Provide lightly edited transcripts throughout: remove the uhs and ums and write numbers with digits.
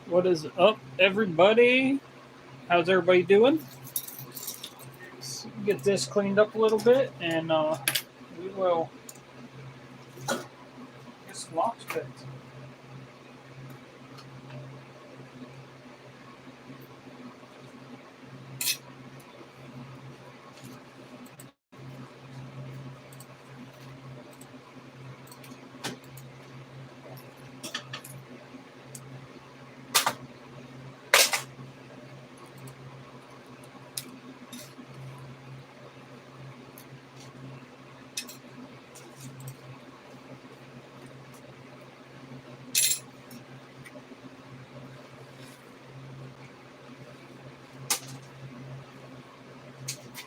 What is up, everybody? How's everybody doing? Let's get this cleaned up a little bit, and we will get some locks picked.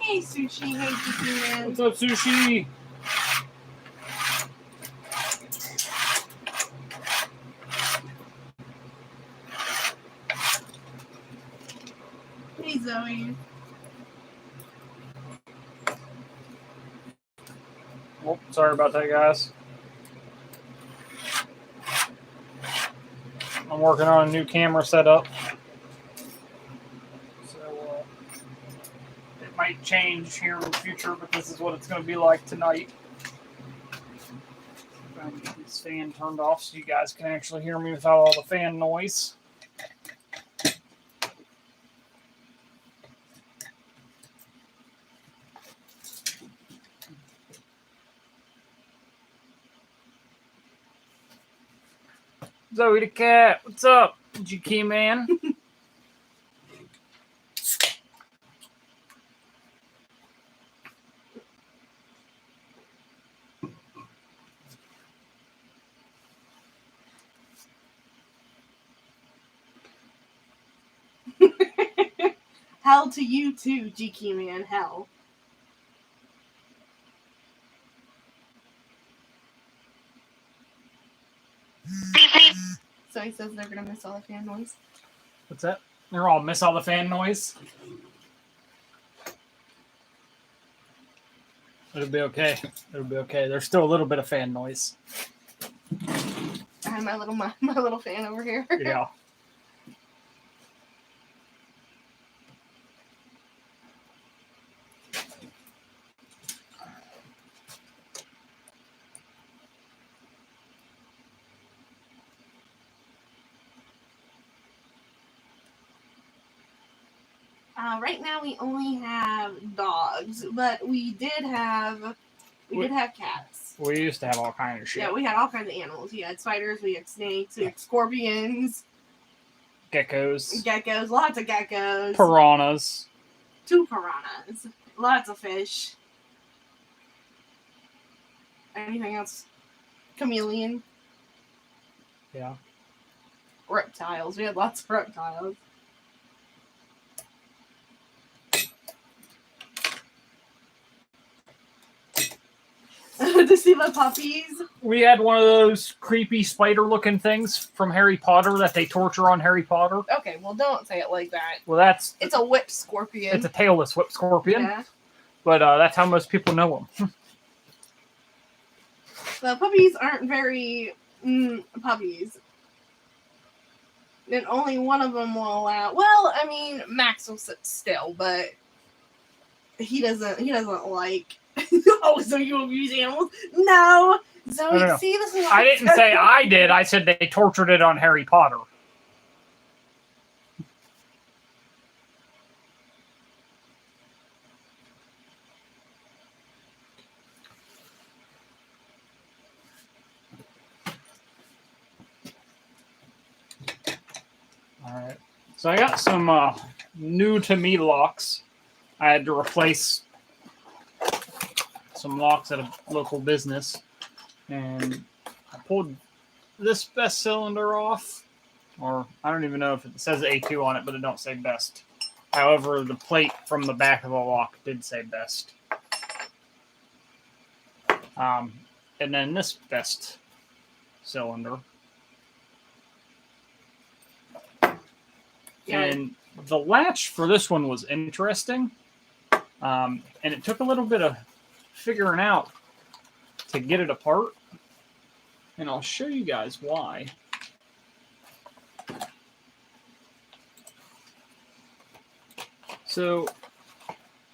Hey, Sushi. Hey, Sushi Man. What's up, Sushi? Hey, Zoe. Oh, sorry about that, guys. I'm working on a new camera setup. So it might change here in the future, but this is what it's going to be like tonight. I'm going to get this fan turned off so you guys can actually hear me without all the fan noise. Zoe the cat, what's up, GK man? Hell to you too, GK Man. Hell. So he says they're gonna miss all the fan noise. What's that? They're all miss all the fan noise. It'll be okay. It'll be okay. There's still a little bit of fan noise. I have my little fan over here. Yeah. Right now we only have dogs, but we did have cats. We used to have all kinds of shit. Yeah, we had all kinds of animals. We had spiders, we had snakes, we had scorpions, Geckos. lots of geckos, Piranhas. 2 piranhas, lots of fish. Anything else? Chameleon. Yeah. Reptiles. We had lots of reptiles. To see the puppies. We had one of those creepy spider-looking things from Harry Potter that they torture on Harry Potter. Okay, well, don't say it like that. Well, It's a whip scorpion. It's a tailless whip scorpion. Yeah. But that's how most people know them. The puppies aren't very puppies. And only one of them will allow. Well, I mean, Max will sit still, but he doesn't like. Oh, so you abuse animals? No. Zoe, No. see, this is I didn't say I did. I said they tortured it on Harry Potter. Alright. So I got some new to me locks. I had to replace some locks at a local business. And I pulled this best cylinder off. Or I don't even know if it says A2 on it, but it don't say best. However, the plate from the back of the lock did say best. And then this best cylinder. Yeah. And the latch for this one was interesting. And it took a little bit of figuring out to get it apart. And I'll show you guys why. So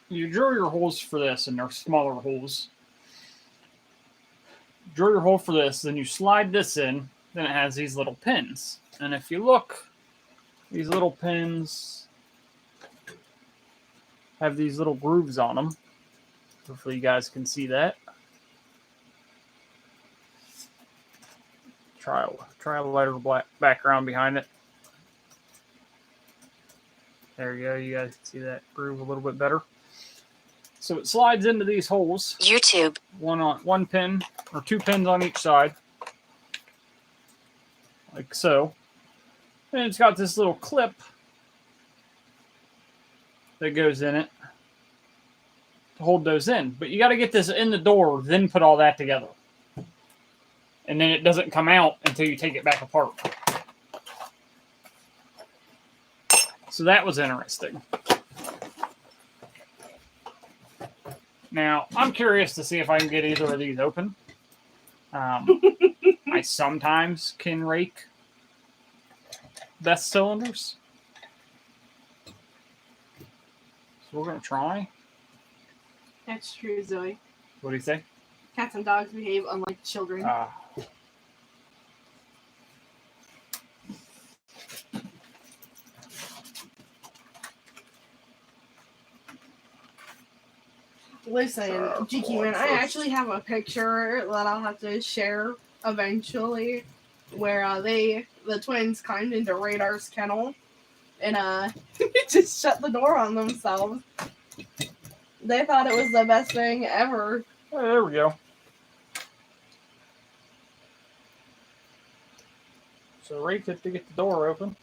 you drill your holes for this, and they're smaller holes. Drill your hole for this, then you slide this in, then it has these little pins. And if you look, these little pins have these little grooves on them. Hopefully you guys can see that. Try a lighter black background behind it. There you go. You guys can see that groove a little bit better. So it slides into these holes. YouTube. One pin or 2 pins on each side, like so. And it's got this little clip that goes in it to hold those in. But you got to get this in the door, then put all that together. And then it doesn't come out until you take it back apart. So that was interesting. Now, I'm curious to see if I can get either of these open. I sometimes can rake best cylinders. So we're going to try. That's true, Zoe. What do you say? Cats and dogs behave unlike children. Listen, GQ man, I actually have a picture that I'll have to share eventually, where the twins climbed into Radar's kennel and just shut the door on themselves. They thought it was the best thing ever. Oh, there we go. So rake it to get the door open.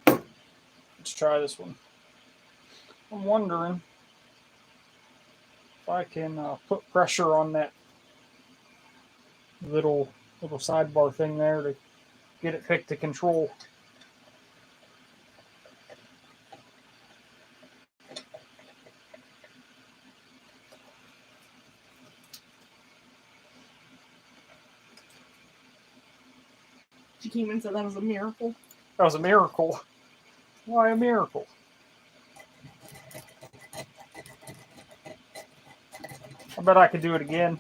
Let's try this one. I'm wondering if I can put pressure on that little sidebar thing there to get it picked to control. Jakeeman said that was a miracle. That was a miracle. Why a miracle? I bet I could do it again.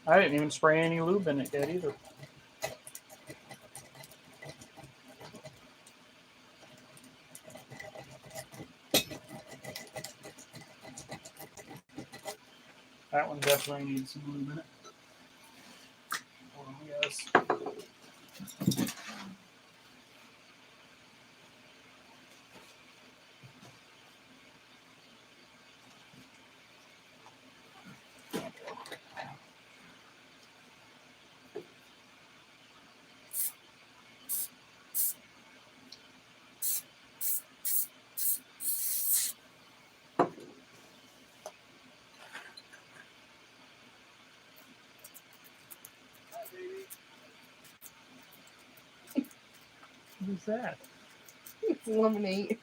I didn't even spray any lube in it yet either. That one definitely needs some lube in it. Hold on, guys. What is that? It's lemonade.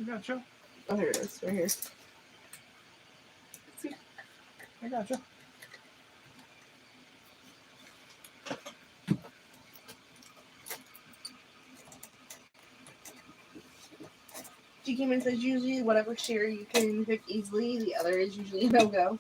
I gotcha. Oh, here it is, right here. See? I gotcha. Jakeeman says usually whatever shear you can pick easily, the other is usually a no-go.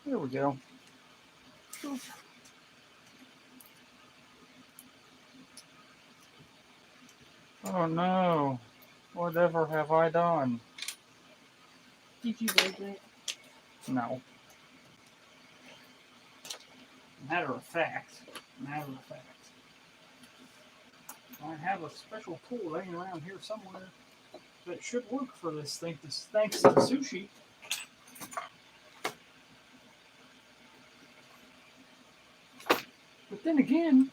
There we go. Oh no. Whatever have I done? Did you break it? No. Matter of fact, I have a special tool laying around here somewhere that should work for this thing. Thanks to the sushi. But then again,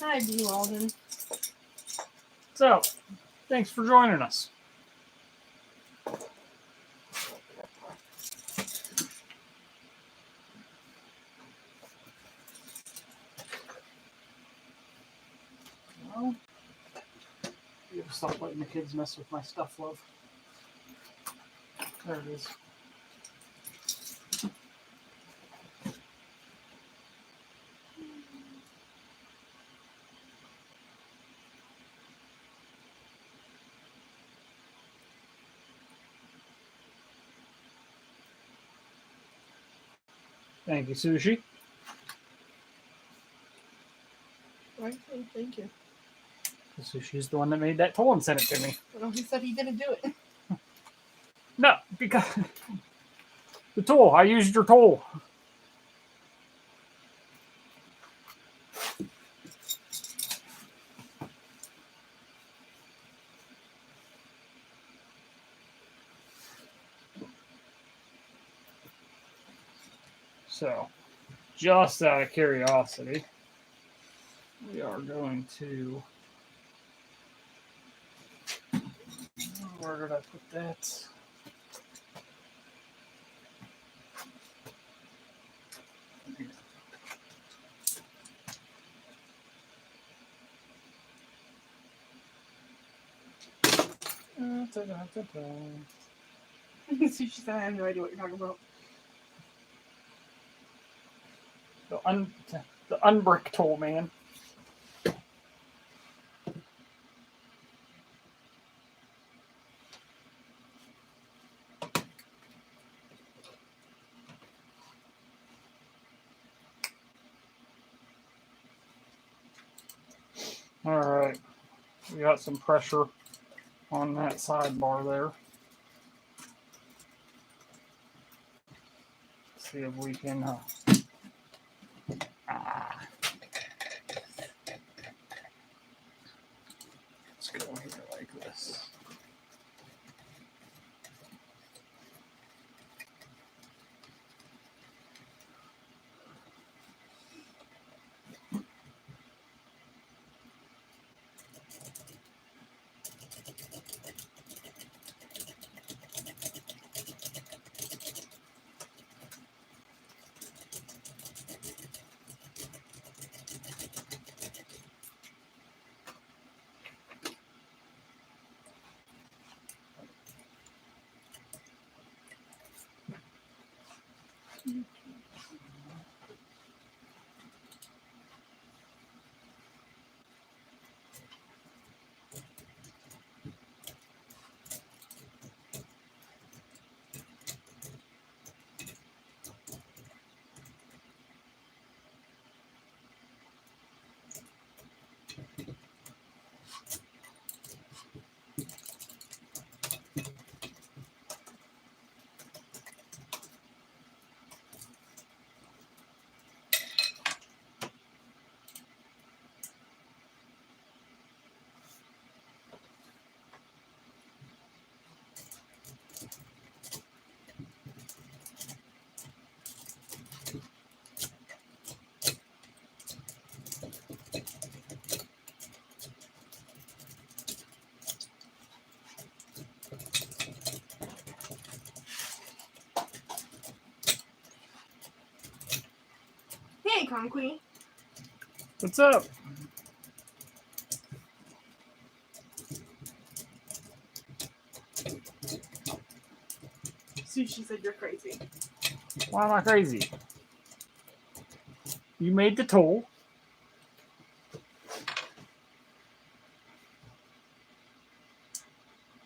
Hi, B. Walden. so thanks for joining us. Well, you gotta stop letting the kids mess with my stuff, love. There it is. Thank you, Sushi. Right, thank you. Sushi's the one that made that tool and sent it to me. Well, he said he didn't do it. No, because the tool. I used your tool. So, just out of curiosity, we are going to. Where did I put that? Sushi said I have no idea what you're talking about. The unbrick tool, man. All right, we got some pressure on that sidebar there. Let's see if we can. Let's go here like this. Hey, Conquy. What's up? Sushi said you're crazy. Why am I crazy? You made the tool.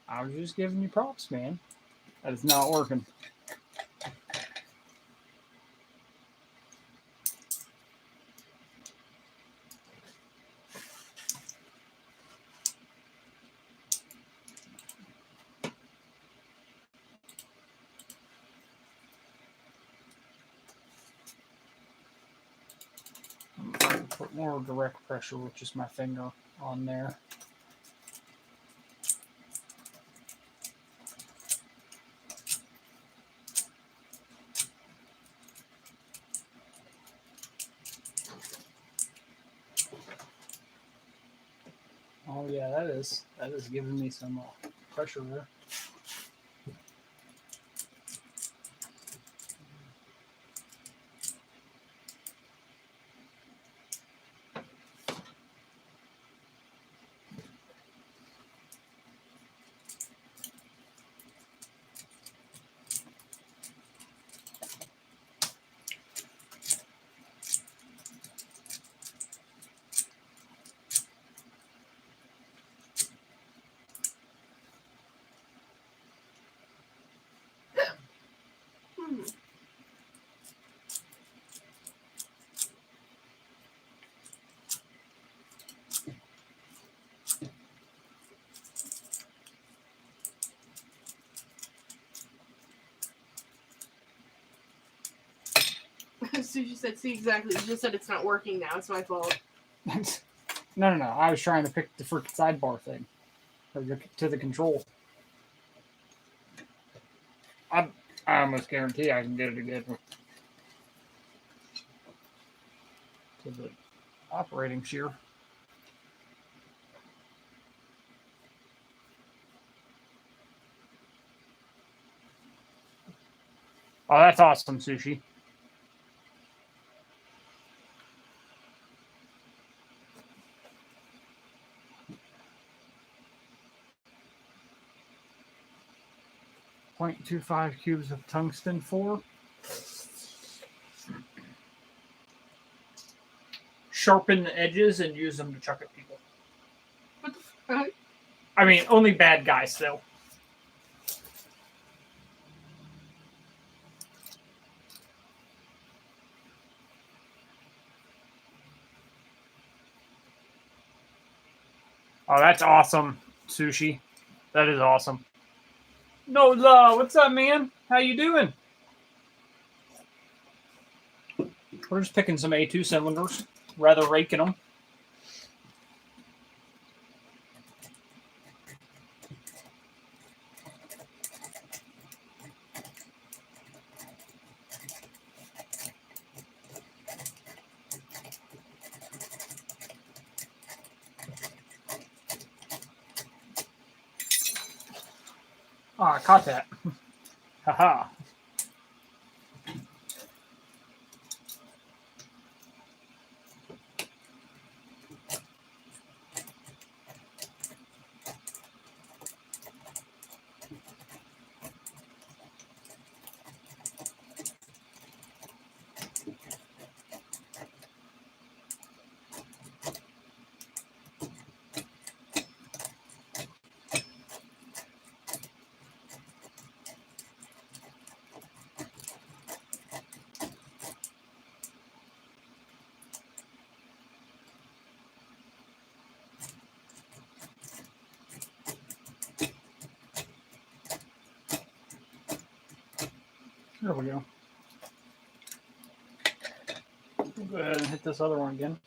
I was just giving you props, man. That is not working. more direct pressure with just my finger on there. Oh yeah, that is giving me some pressure there. Sushi said, see, exactly. You just said it's not working now. It's my fault. No. I was trying to pick the freaking sidebar thing. Or to the control. I almost guarantee I can get it again. To the operating shear. Oh, that's awesome, Sushi. .25 cubes of tungsten 4. Sharpen the edges and use them to chuck at people. What the fuck? I mean, only bad guys, though. Oh, that's awesome, Sushi. That is awesome. Nola, what's up, man? How you doing? We're just picking some A2 cylinders, rather raking them. Oh, I caught that. Haha. There we go. We'll go ahead and hit this other one again.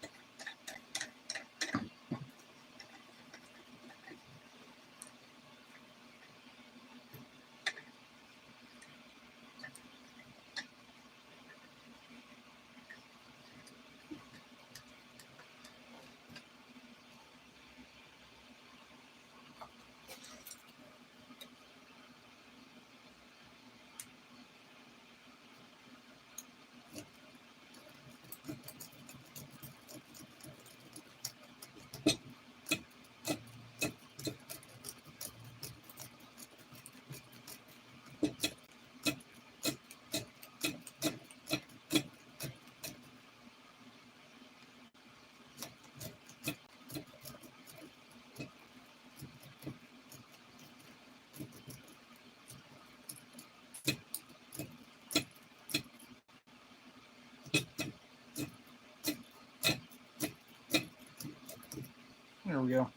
There we go.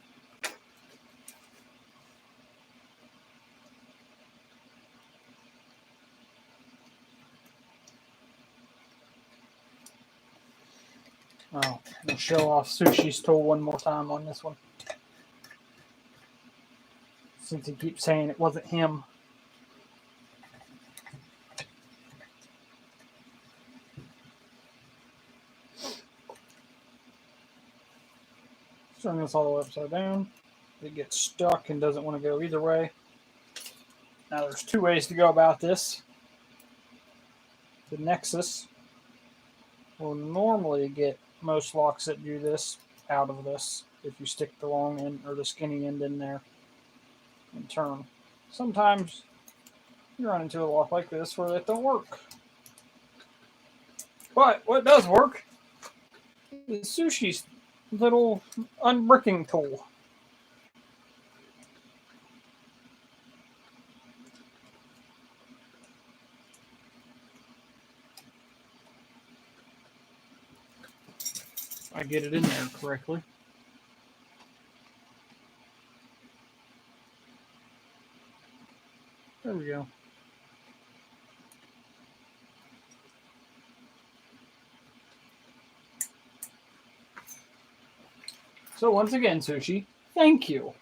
Oh, we'll show off Sushi's tool one more time on this one. Since he keeps saying it wasn't him. Turn this all the way upside down. It gets stuck and doesn't want to go either way. Now there's two ways to go about this. The Nexus will normally get most locks that do this out of this if you stick the long end or the skinny end in there and turn. Sometimes you run into a lock like this where it don't work. But what does work is Sushi's little unbricking tool. If I get it in there correctly. There we go. So once again, Sushi, thank you.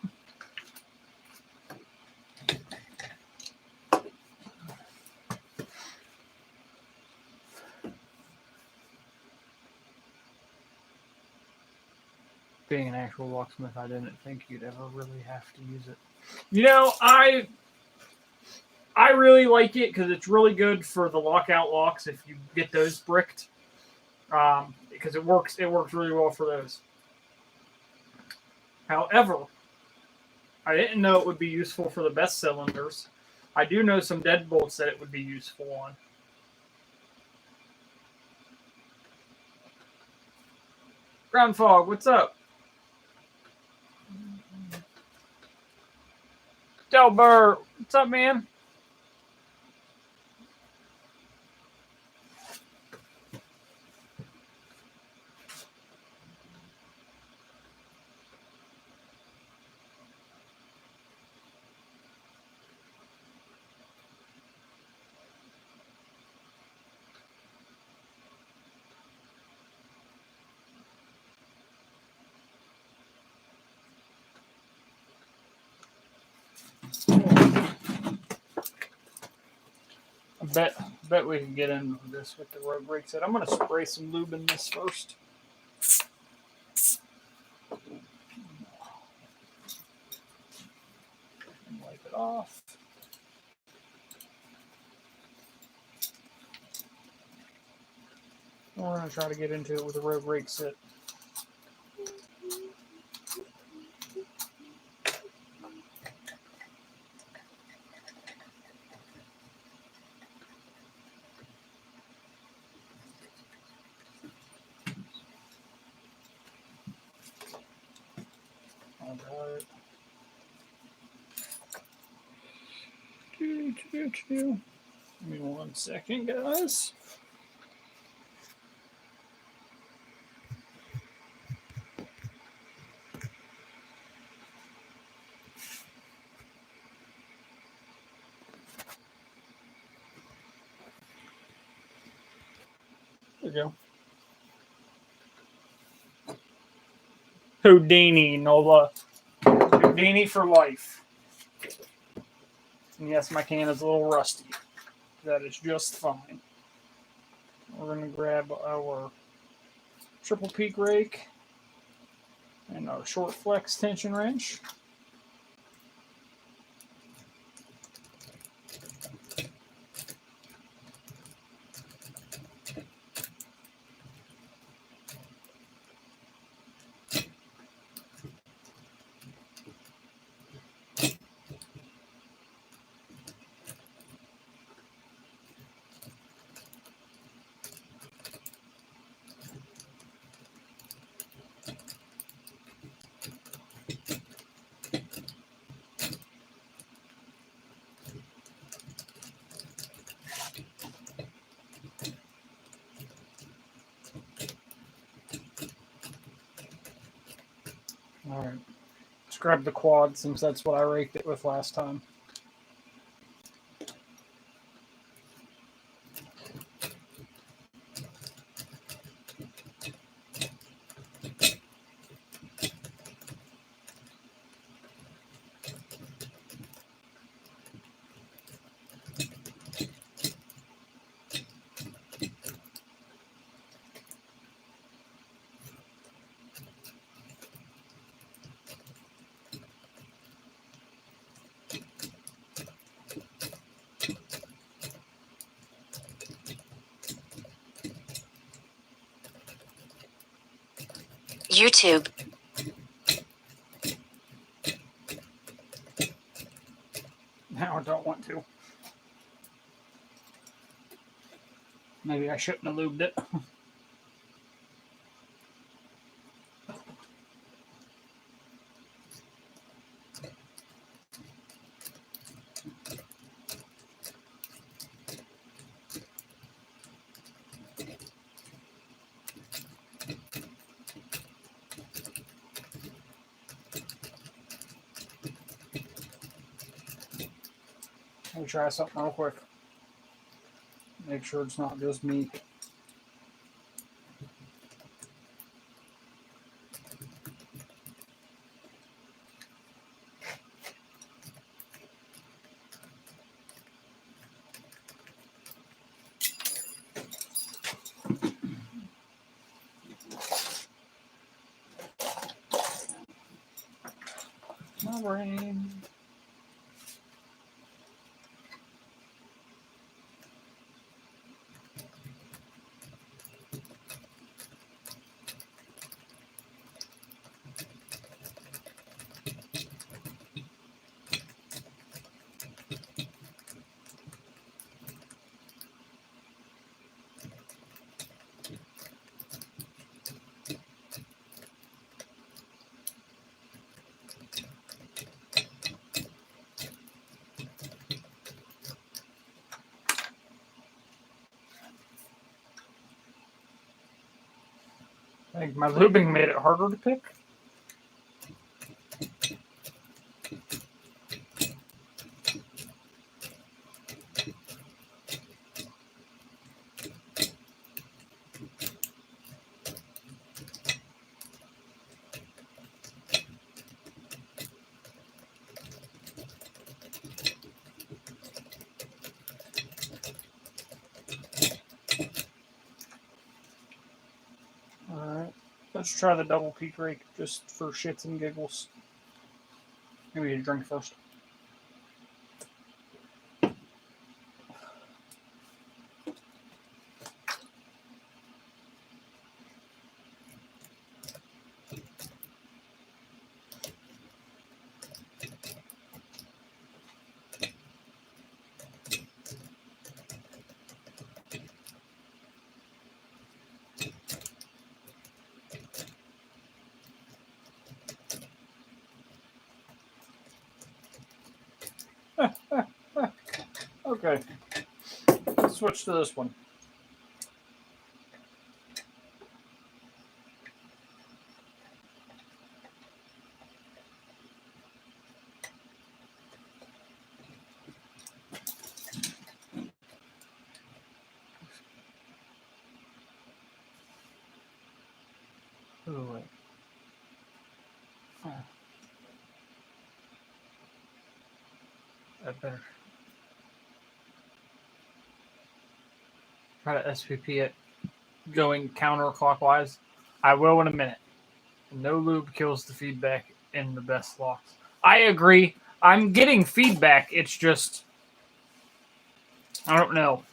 Being an actual locksmith, I didn't think you'd ever really have to use it. You know, I really like it because it's really good for the lockout locks if you get those bricked. Because it works really well for those. However, I didn't know it would be useful for the best cylinders. I do know some deadbolts that it would be useful on. Ground Fog, what's up? Delbert, what's up, man? I bet we can get into this with the road brake set. I'm going to spray some lube in this first. And wipe it off. And we're going to try to get into it with the road brake set. Give me 1 second, guys. There we go. Houdini, Nola. Houdini for life. And yes, my can is a little rusty. That is just fine. We're going to grab our triple peak rake and our short flex tension wrench. All right, let's grab the quad since that's what I raked it with last time. YouTube. Now I don't want to. Maybe I shouldn't have lubed it. Let me try something real quick. Make sure it's not just me. My brain. I think my lubing made it harder to pick. Alright, let's try the double peak rake just for shits and giggles. Maybe a drink first. Okay, let's switch to this one. Oh, wait. I better try to SPP it going counterclockwise. I will in a minute. No lube kills the feedback in the best locks. I agree. I'm getting feedback. It's just, I don't know.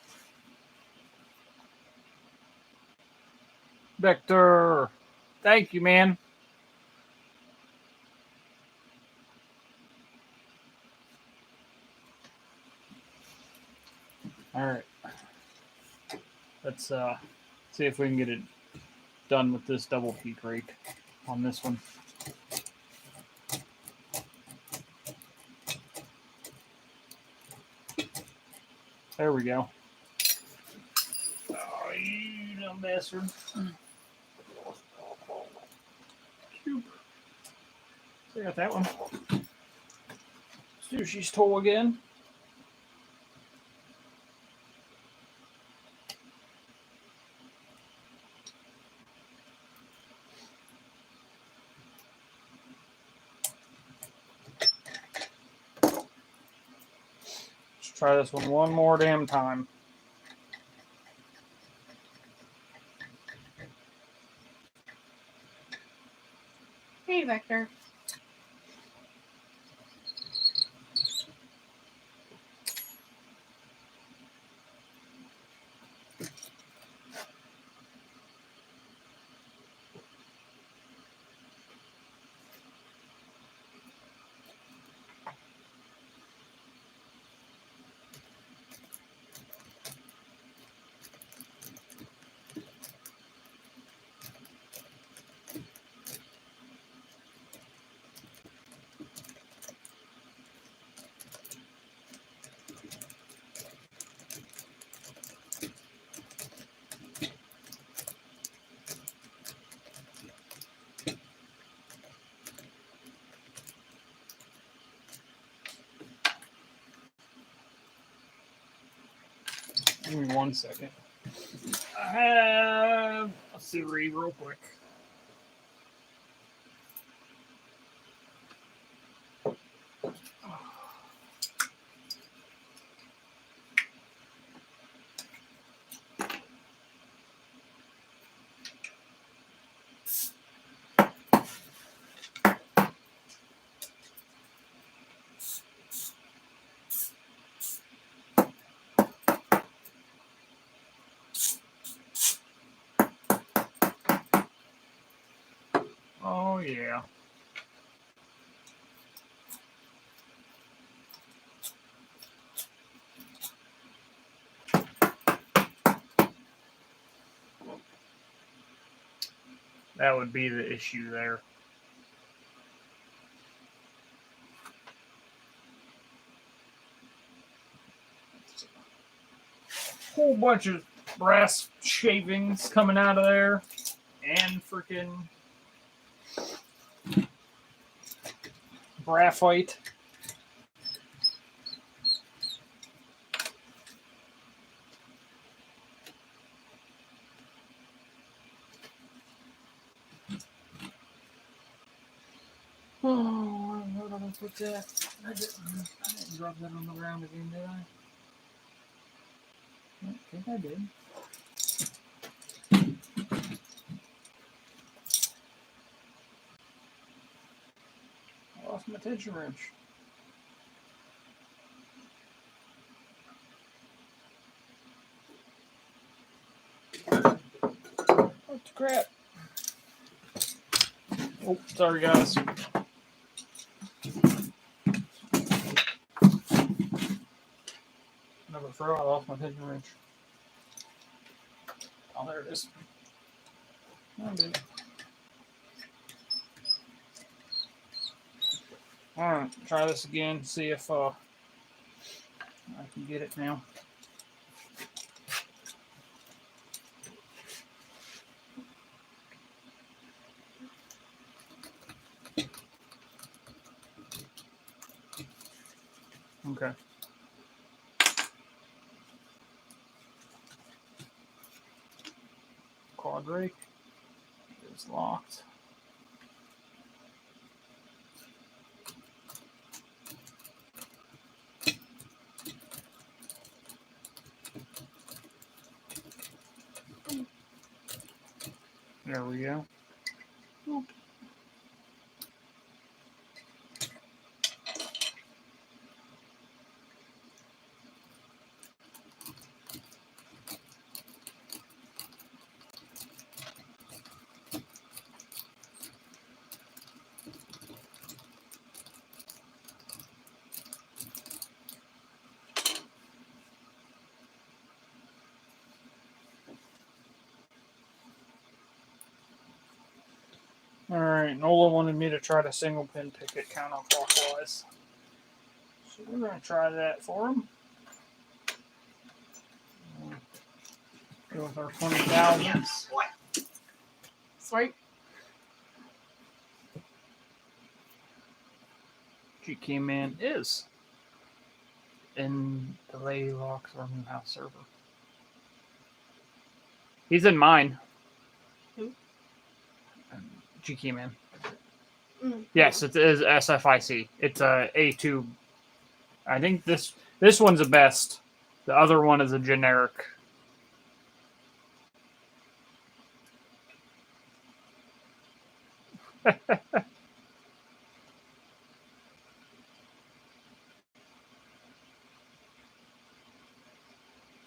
Vector, thank you, man. All right. Let's see if we can get it done with this double peak rake on this one. There we go. Oh, you dumb bastard. Cube. So I got that one. Sushi's tool again. Let's try this one more damn time. Hey, Vector. Give me 1 second. I have a theory real quick. Oh, yeah. That would be the issue there. Whole bunch of brass shavings coming out of there. And freaking graphite. Oh, where did I put that? I didn't drop that on the ground again, did I? I think I did. I lost my tension wrench. What the crap? Oh, sorry guys. Another throw, I lost my tension wrench. Oh, there it is. Oh, dude. Alright, try this again, see if I can get it now. Okay. Quad rake is locked. There we go. Oop. Alright, Nola wanted me to try to single pin pick it counterclockwise. So we're going to try that for him. Go with our 20,000s. Swipe. GK Man is in the Lady Locks or Newhouse server. He's in mine. Who? GK Man. Mm. Yes, it is SFIC. It's a A2. I think this one's the best. The other one is a generic.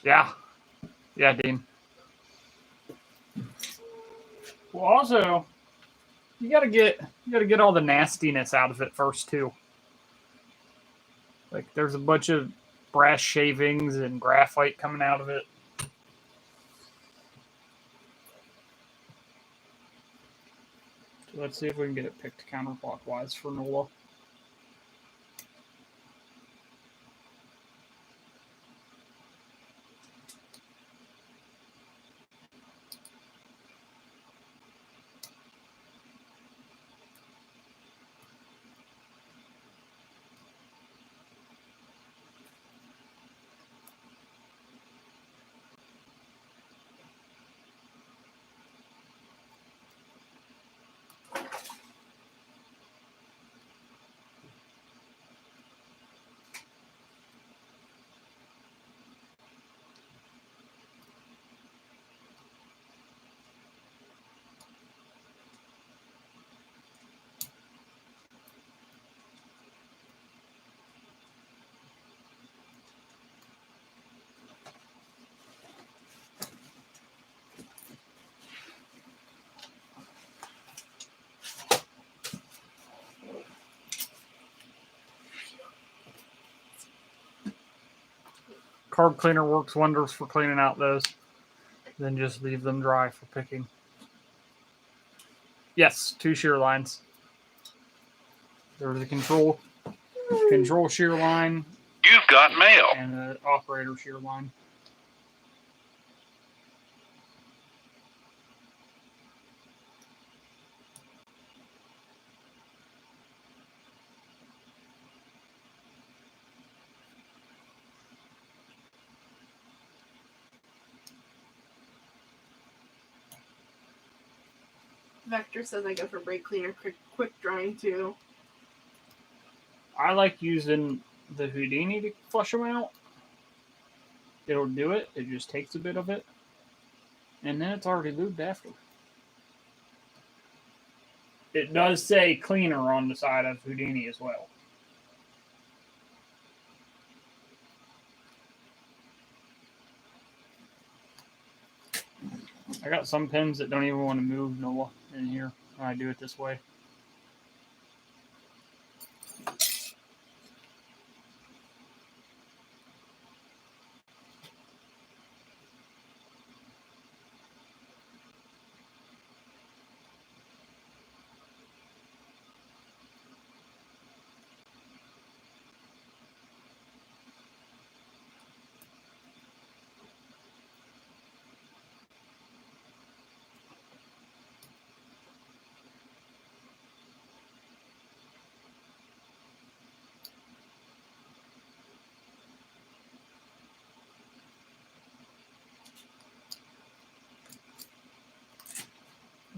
Yeah. Yeah, Dean. Well, also, you gotta get all the nastiness out of it first too. Like there's a bunch of brass shavings and graphite coming out of it. So let's see if we can get it picked counterclockwise for Nola. Carb cleaner works wonders for cleaning out those. Then just leave them dry for picking. Yes, 2 shear lines. There's a control shear line. You've got mail. And an operator shear line. Vector says I go for brake cleaner, quick drying too. I like using the Houdini to flush them out. It'll do it. It just takes a bit of it. And then it's already lubed after. It does say cleaner on the side of Houdini as well. I got some pins that don't even want to move, Noah, in here when I do it this way.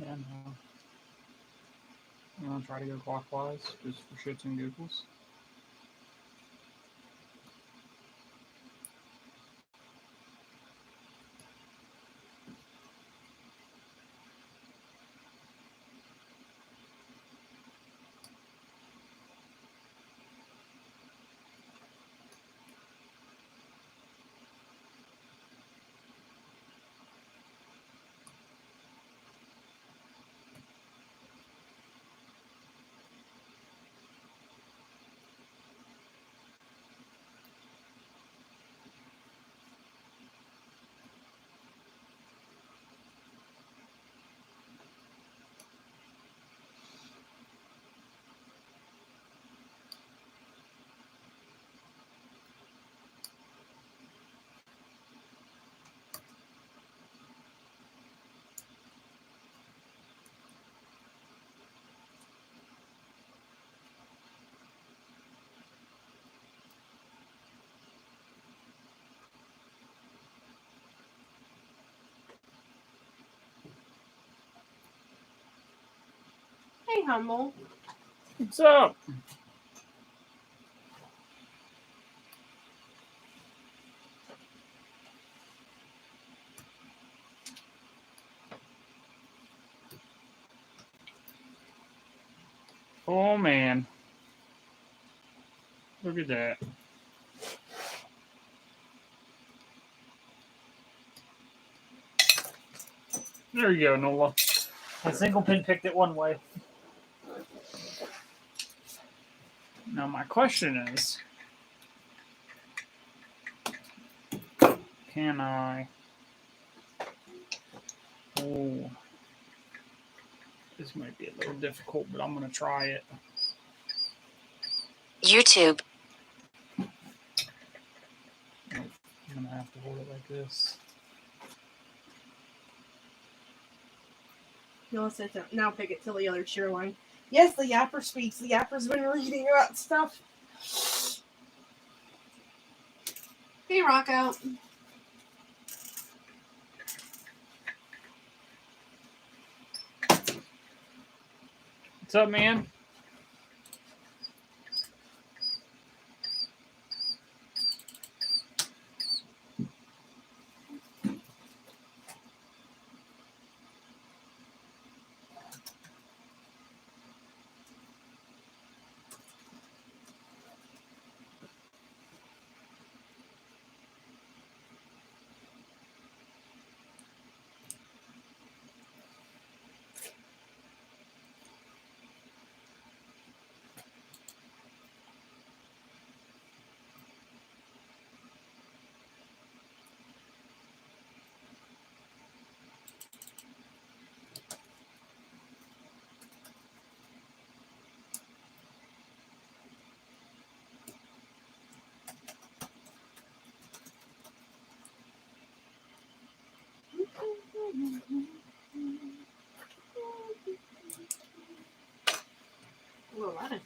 Yeah, no. I'm going to try to go clockwise, just for shits and giggles. Hey, Humble. What's up? Oh, man. Look at that. There you go, Nola. A single pin picked it one way. Now my question is, can I... Oh, this might be a little difficult, but I'm going to try it. YouTube. Nope. I'm going to have to hold it like this. Noah said to now pick it till the other shear line. Yes, the yapper speaks. The yapper's been reading about stuff. Hey, Rocco. What's up, man?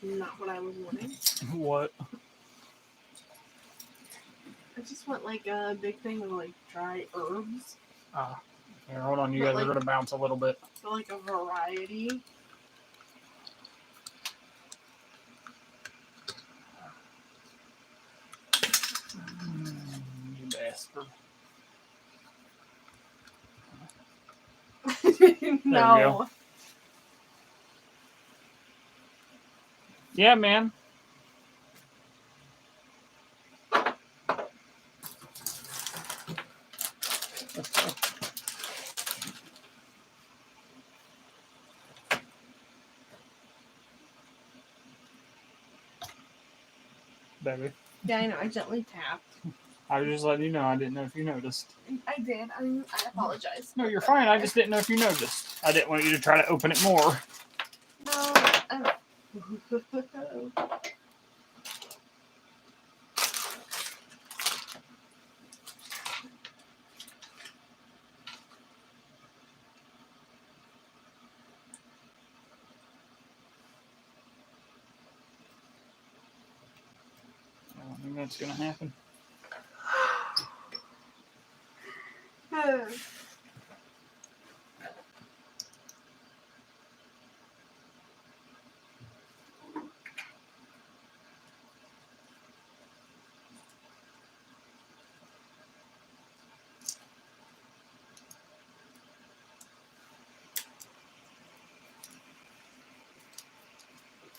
Not what I was wanting. What? I just want like a big thing of like dry herbs. Here, hold on. You But guys like- are gonna bounce a little bit. So like a variety. You bastard. No. Yeah, man. Baby. Yeah, I know. I gently tapped. I was just letting you know. I didn't know if you noticed. I did. I apologize. No, you're fine. I just didn't know if you noticed. I didn't want you to try to open it more. No. I don't think that's gonna happen.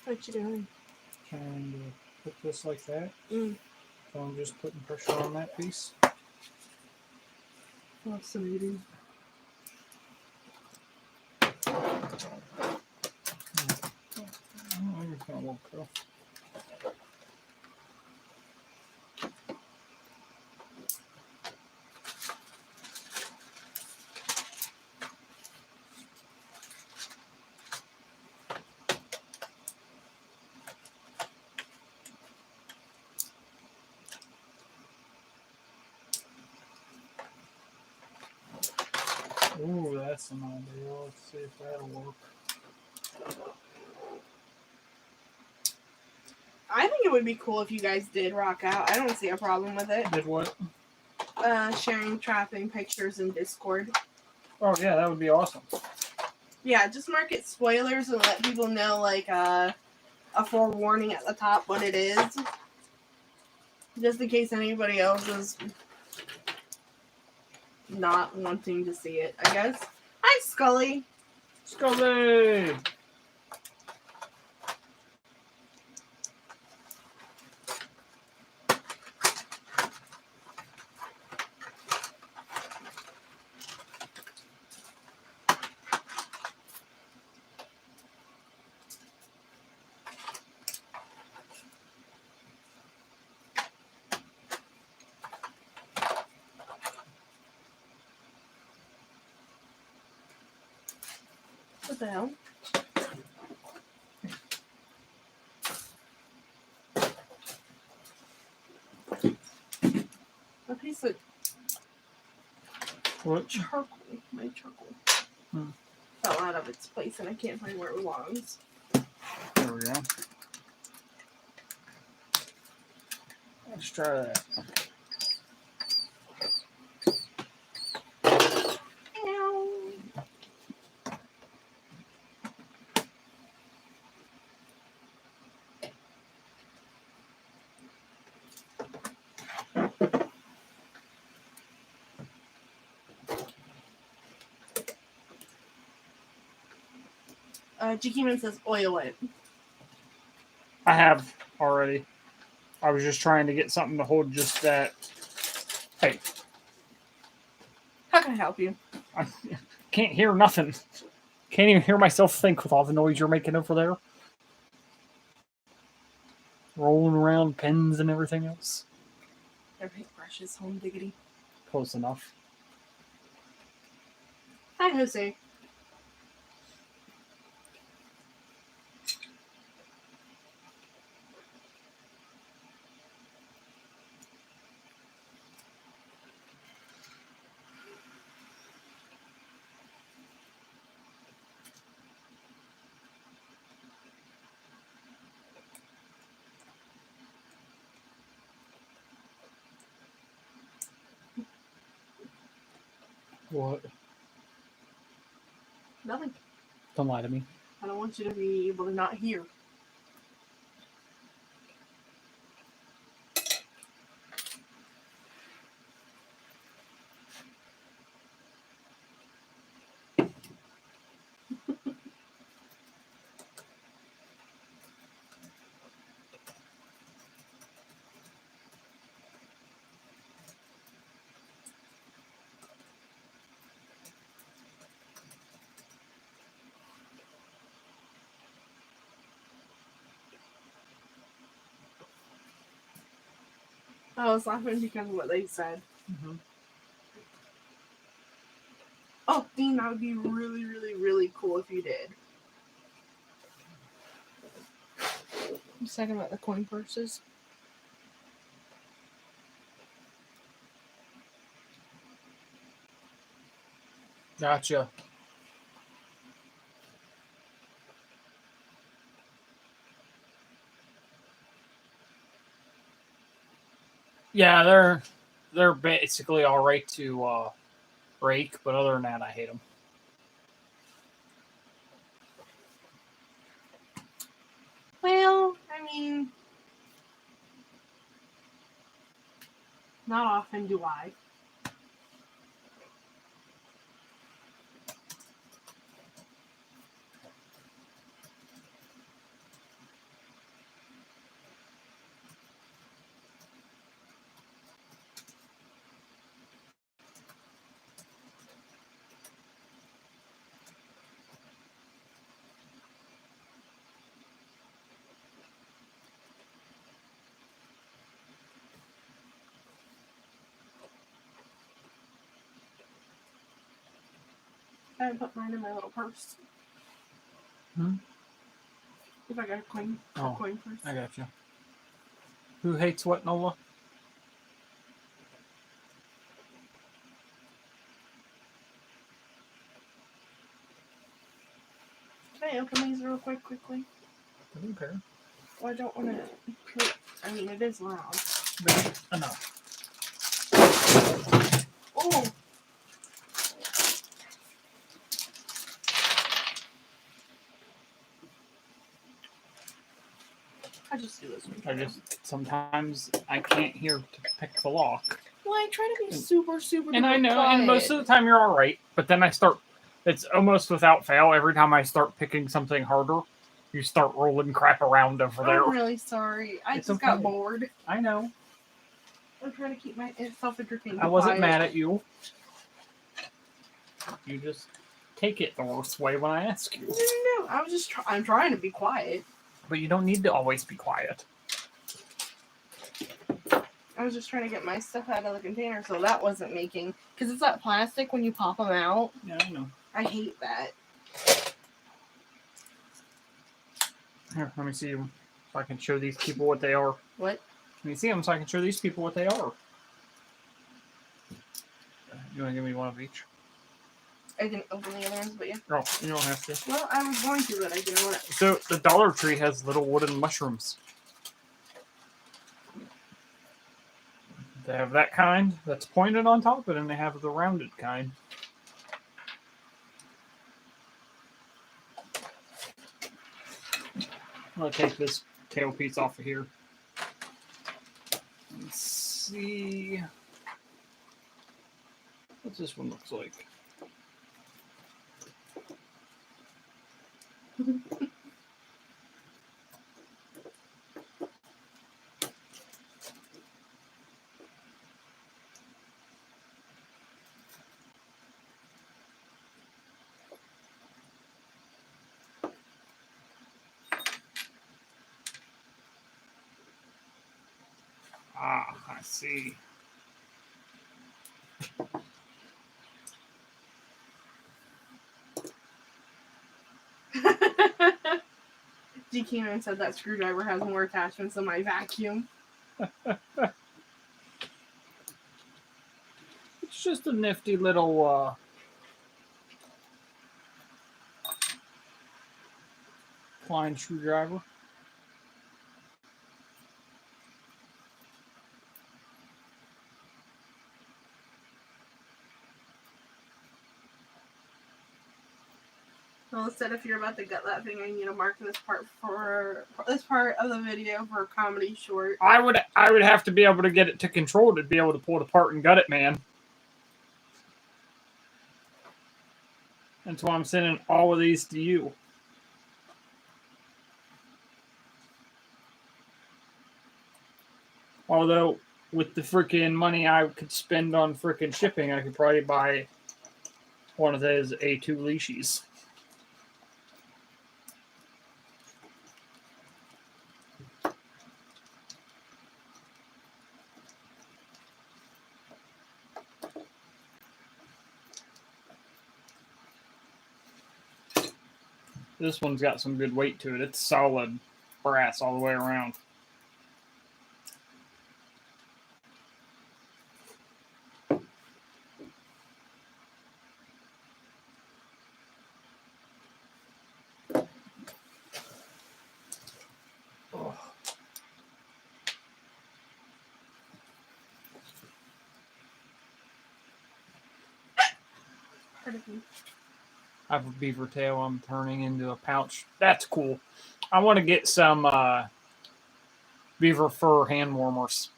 What you doing? Trying to put this like that. Mm. So I'm just putting pressure on that piece. Fascinating. Oh, it's gonna work though. Ooh, that's an idea. Let's see if that'll work. I think it would be cool if you guys did rock out. I don't see a problem with it. Did what? Sharing trapping pictures in Discord. Oh yeah, that would be awesome. Yeah, just mark it spoilers and let people know like a forewarning at the top what it is. Just in case anybody else is not wanting to see it, I guess. Hi, Scully. Scully! What the hell? A piece of What? charcoal. My charcoal. Hmm. Fell out of its place and I can't find where it belongs. There we go. Let's try that. Ow. Jikiman says oil it. I have already. I was just trying to get something to hold just that. Hey, How can I help you? I can't hear nothing. Can't even hear myself think with all the noise you're making over there. Rolling around pens and everything else. Their paintbrushes, home diggity. Close enough. Hi, Jose. What? Nothing. Don't lie to me. I don't want you to be able to not hear. I was laughing because of what they said. Mm-hmm. Oh, Dean, that would be really, really, really cool if you did. I'm talking about the coin purses. Gotcha. Yeah, they're basically all right to rake, but other than that, I hate them. Well, I mean, not often do I. I would put mine in my little purse. Hmm? If I got a coin purse. I gotcha. Who hates what, Nola? Can I open these real quickly? I don't care. Well, I don't want to. I mean, it is loud. Enough. Oh! I just do this one. Sometimes I can't hear to pick the lock. Well, I try to be super, super. And I know, quiet. and most of the time you're all right. But then it's almost without fail. Every time I start picking something harder, you start rolling crap around over there. I'm really sorry. I It's just okay. got bored. I know. I'm trying to keep myself entertained. I wasn't mad at you. You just take it the worst way when I ask you. No. I'm trying to be quiet. But you don't need to always be quiet. I was just trying to get my stuff out of the container so that wasn't making... Because it's that plastic when you pop them out. Yeah, I know. I hate that. Here, let me see them so I can show these people what they are. What? Let me see them so I can show these people what they are. You want to give me one of each? I didn't open the other ones, but yeah. Oh, you don't have to. Well, I was going to, but I didn't want to. So, the Dollar Tree has little wooden mushrooms. They have that kind that's pointed on top, and then they have the rounded kind. I'm going to take this tailpiece off of here. Let's see what this one looks like. Ah, I see. G. Keenan said that screwdriver has more attachments than my vacuum. It's just a nifty little Klein screwdriver. Well, instead, if you're about to gut that thing, I need to mark this part of the video for a comedy short. I would have to be able to get it to control to be able to pull it apart and gut it, man. That's why I'm sending all of these to you. Although, with the freaking money I could spend on freaking shipping, I could probably buy one of those A2 leashes. This one's got some good weight to it. It's solid brass all the way around. I have a beaver tail I'm turning into a pouch. That's cool. I want to get some beaver fur hand warmers.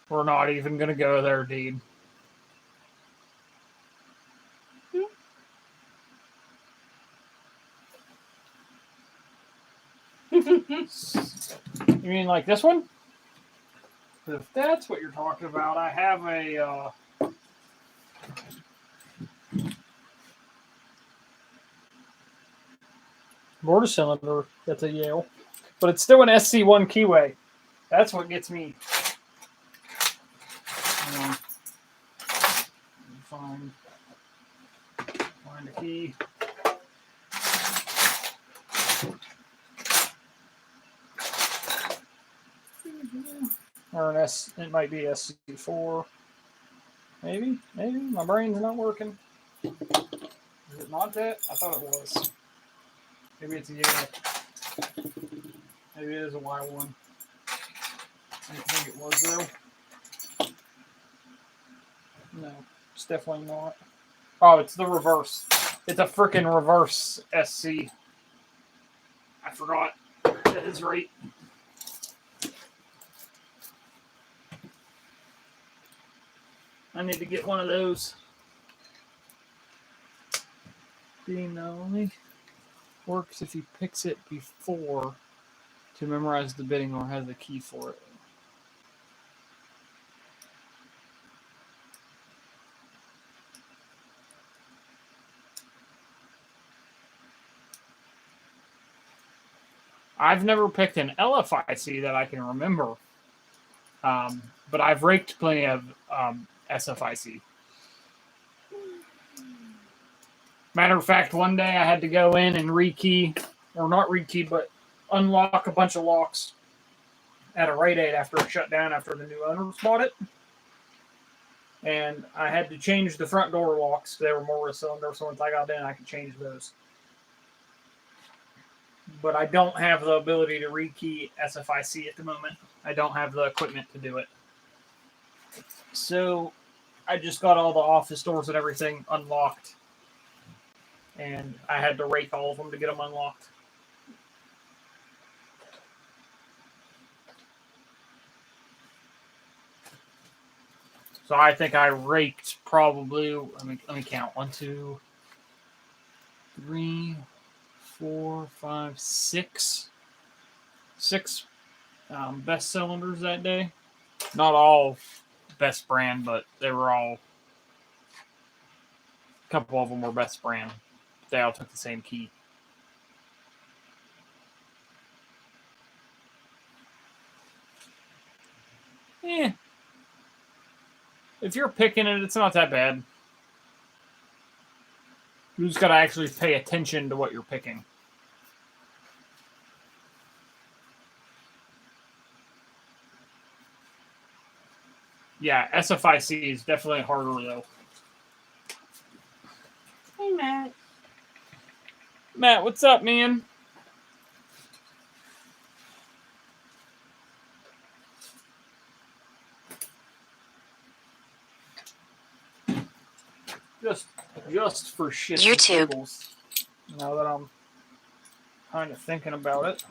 We're not even going to go there, dude. You mean like this one? If that's what you're talking about, I have a mortar cylinder that's a Yale, but it's still an SC1 keyway. That's what gets me. Find a key. Or an S, it might be SC4. Maybe. My brain's not working. Is it not that? I thought it was. Maybe it's a Yale. Maybe it is a Y1. I didn't think it was though. No, it's definitely not. Oh, it's the reverse. It's a freaking reverse SC. I forgot. That is right. I need to get one of those. Being only works if he picks it before to memorize the bidding or has a key for it. I've never picked an LFIC that I can remember, but I've raked plenty of SFIC. Matter of fact, one day I had to go in and rekey, or not rekey, but unlock a bunch of locks at a Rite Aid after it shut down after the new owners bought it. And I had to change the front door locks. They were mortar cylinder, so once I got in, I could change those. But I don't have the ability to rekey SFIC at the moment. I don't have the equipment to do it. So I just got all the office doors and everything unlocked. And I had to rake all of them to get them unlocked. So I think I raked probably, let me count. 1, 2, 3, 4, 5, 6. 6 best cylinders that day. Not all best brand, but they were all, a couple of them were best brand. They all took the same key. Eh. If you're picking it, it's not that bad. You just gotta actually pay attention to what you're picking. Yeah, SFIC is definitely harder though. Hey, Matt. Matt, what's up, man? Just for shits YouTube. and giggles. Now that I'm kind of thinking about it.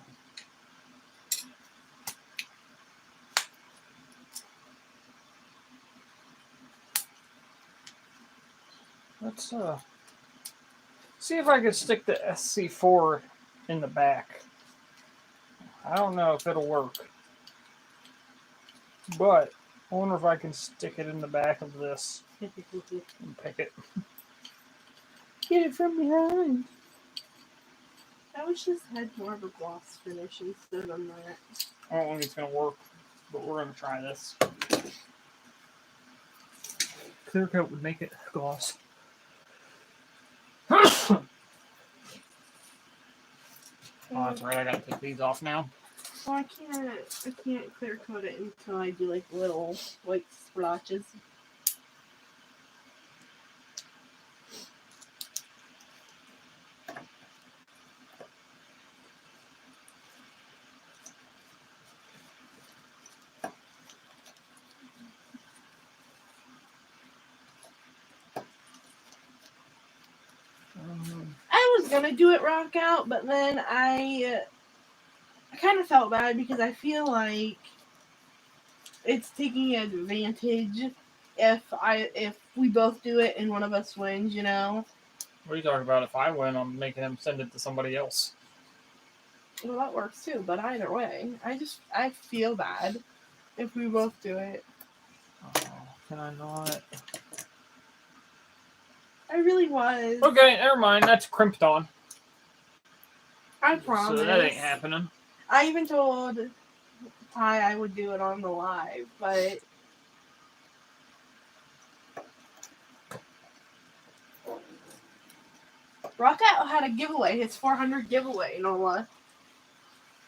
Let's see if I can stick the SC4 in the back. I don't know if it'll work, but I wonder if I can stick it in the back of this and pick it. Get it from behind. I wish this had more of a gloss finish instead of that. I don't think it's going to work, but we're going to try this. Clear coat would make it gloss. Oh, that's right. I got to take these off now. Well, I can't clear coat it until I do like little white splotches. I was gonna do it rock out, but then I kind of felt bad because I feel like it's taking advantage if we both do it and one of us wins, you know. What are you talking about? If I win, I'm making him send it to somebody else. Well, that works too, but either way, I feel bad if we both do it. Oh, can I not? I really was. Okay, never mind. That's crimped on. I promise. So that ain't happening. I even told Ty I would do it on the live, but Rockout had a giveaway, his 400 giveaway, Nola.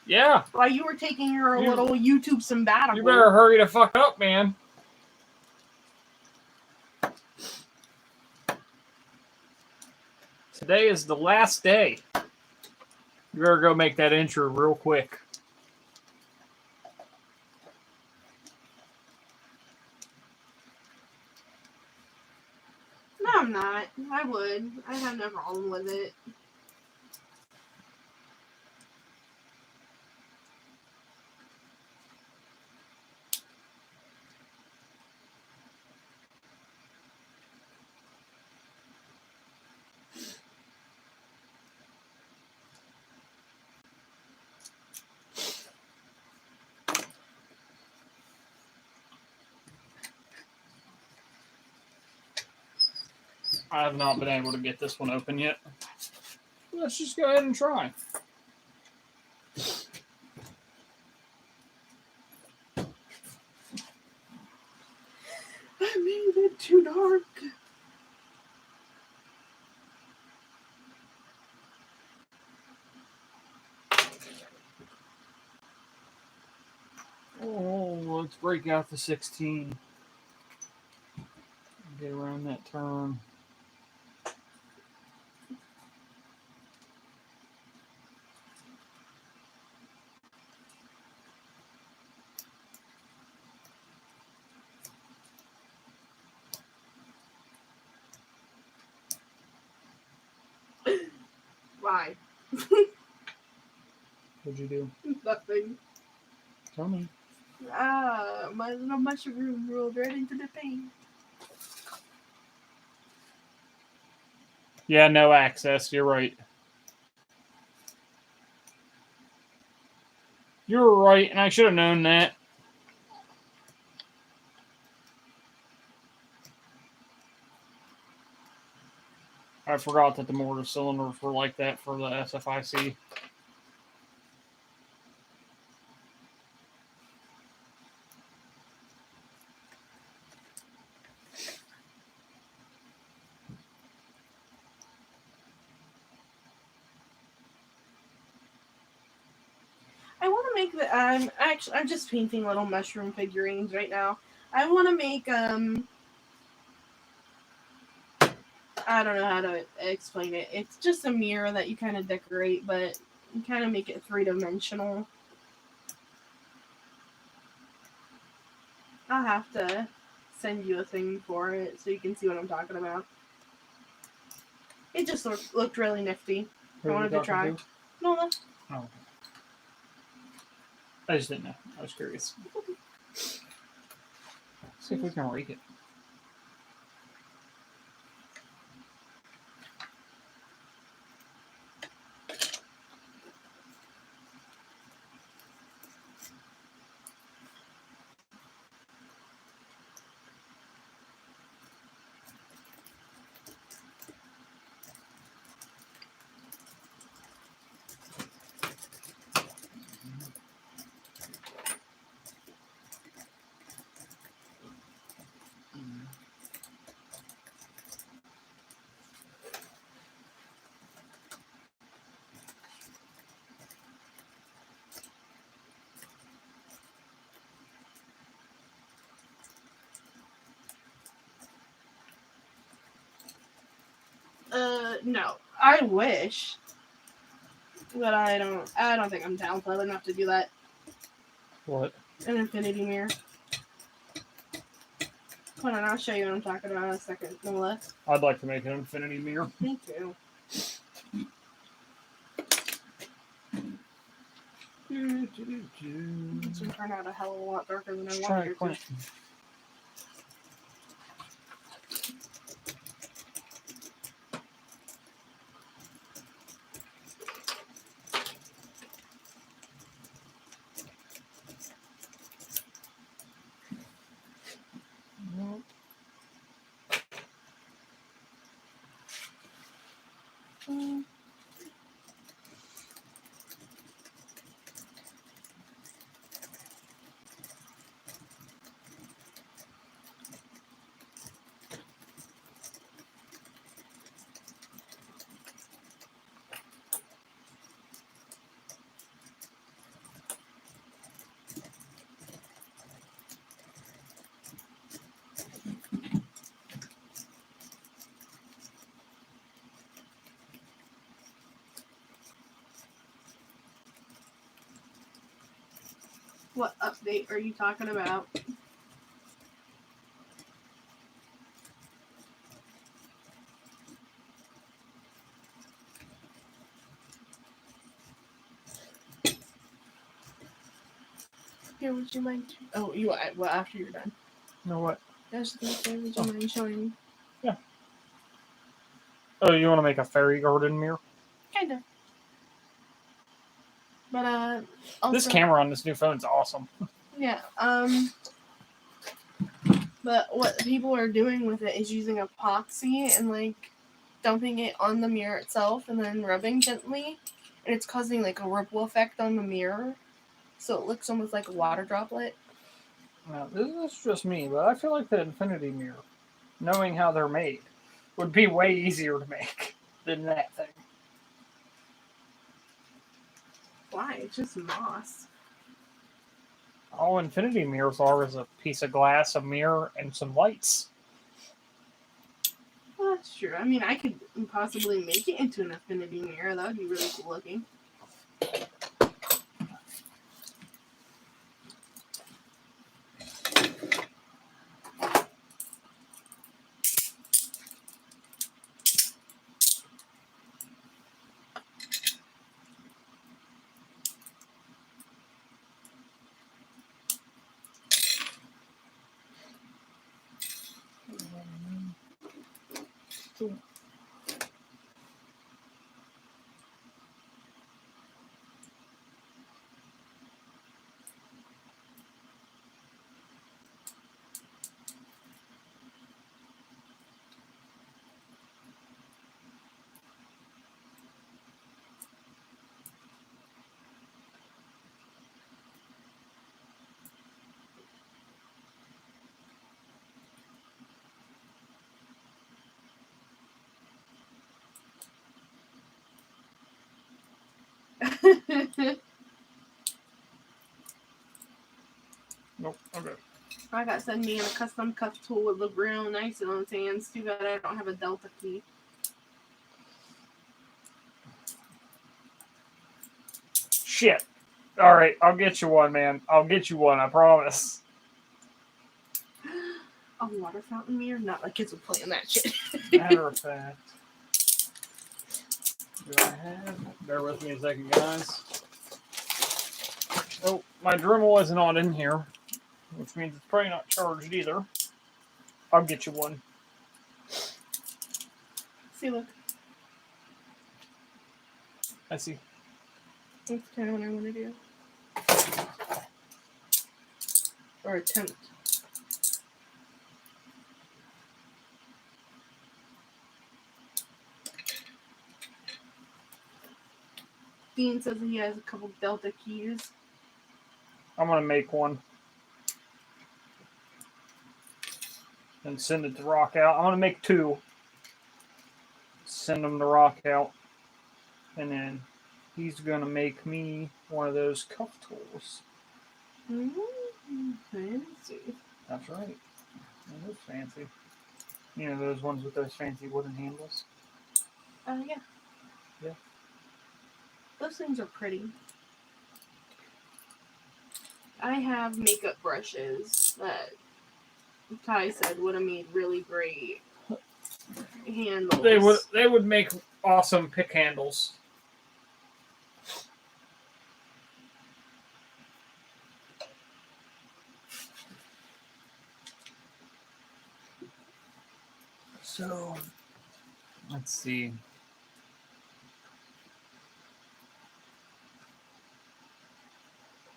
Yeah. While you were taking your little YouTube sabbatical. You better hurry the fuck up, man. Today is the last day. You better go make that intro real quick. No, I'm not. I would. I have no problem with it. I have not been able to get this one open yet. Let's just go ahead and try. I made it too dark. Oh, let's break out the 16. Get around that turn. Why? What'd you do? Nothing. Tell me. My little mushroom rolled right into the paint. Yeah, no access. You're right. You were right, and I should have known that. I forgot that the mortar cylinders were like that for the SFIC. I want to make the. I'm just painting little mushroom figurines right now. I want to make I don't know how to explain it. It's just a mirror that you kind of decorate, but you kind of make it 3-dimensional. I'll have to send you a thing for it so you can see what I'm talking about. It just looked really nifty. Who I are you wanted to talking try. to? No, Oh. I just didn't know. I was curious. See if we can rake it. no. I wish, but I don't think I'm talented enough to do that. What? An infinity mirror. Hold on, I'll show you what I'm talking about in a second. No less. I'd like to make an infinity mirror. Me too. This one turned out a hell of a lot darker than I Let's try wanted it, it Clint. to. What update are you talking about? Here, would you mind? Oh, you well after you're done. No, what? I was just gonna say, would you mind showing? Yeah. Oh, you want to make a fairy garden mirror? Kinda. But also, This camera on this new phone is awesome. yeah. But what people are doing with it is using epoxy and like dumping it on the mirror itself and then rubbing gently, and it's causing like a ripple effect on the mirror, so it looks almost like a water droplet. Now, this is just me, but I feel like the infinity mirror, knowing how they're made, would be way easier to make than that thing. Why? It's just moss. All infinity mirrors are is a piece of glass, a mirror, and some lights. Well, that's true. I mean, I could possibly make it into an infinity mirror. That would be really cool looking. Nope. Okay. I got send me in a custom cuff tool would look real nice on his hands. Too bad I don't have a Delta key. Shit. All right, I'll get you one, man. I'll get you one. I promise. A water fountain mirror? Not like kids would play in that shit. Matter of fact. do I have? Bear with me a second, guys. Oh, my Dremel isn't on in here, which means it's probably not charged either. I'll get you one. See, look. I see. That's kind of what I want to do. Or attempt. Dean says that he has a couple Delta keys. I'm going to make one. And send it to Rock Out. I'm going to make 2. Send them to Rock Out. And then he's going to make me one of those cuff tools. Fancy. That's right. That is fancy. You know those ones with those fancy wooden handles? Yeah. Yeah. Those things are pretty. I have makeup brushes that Ty said would have made really great handles. They would make awesome pick handles. So, let's see.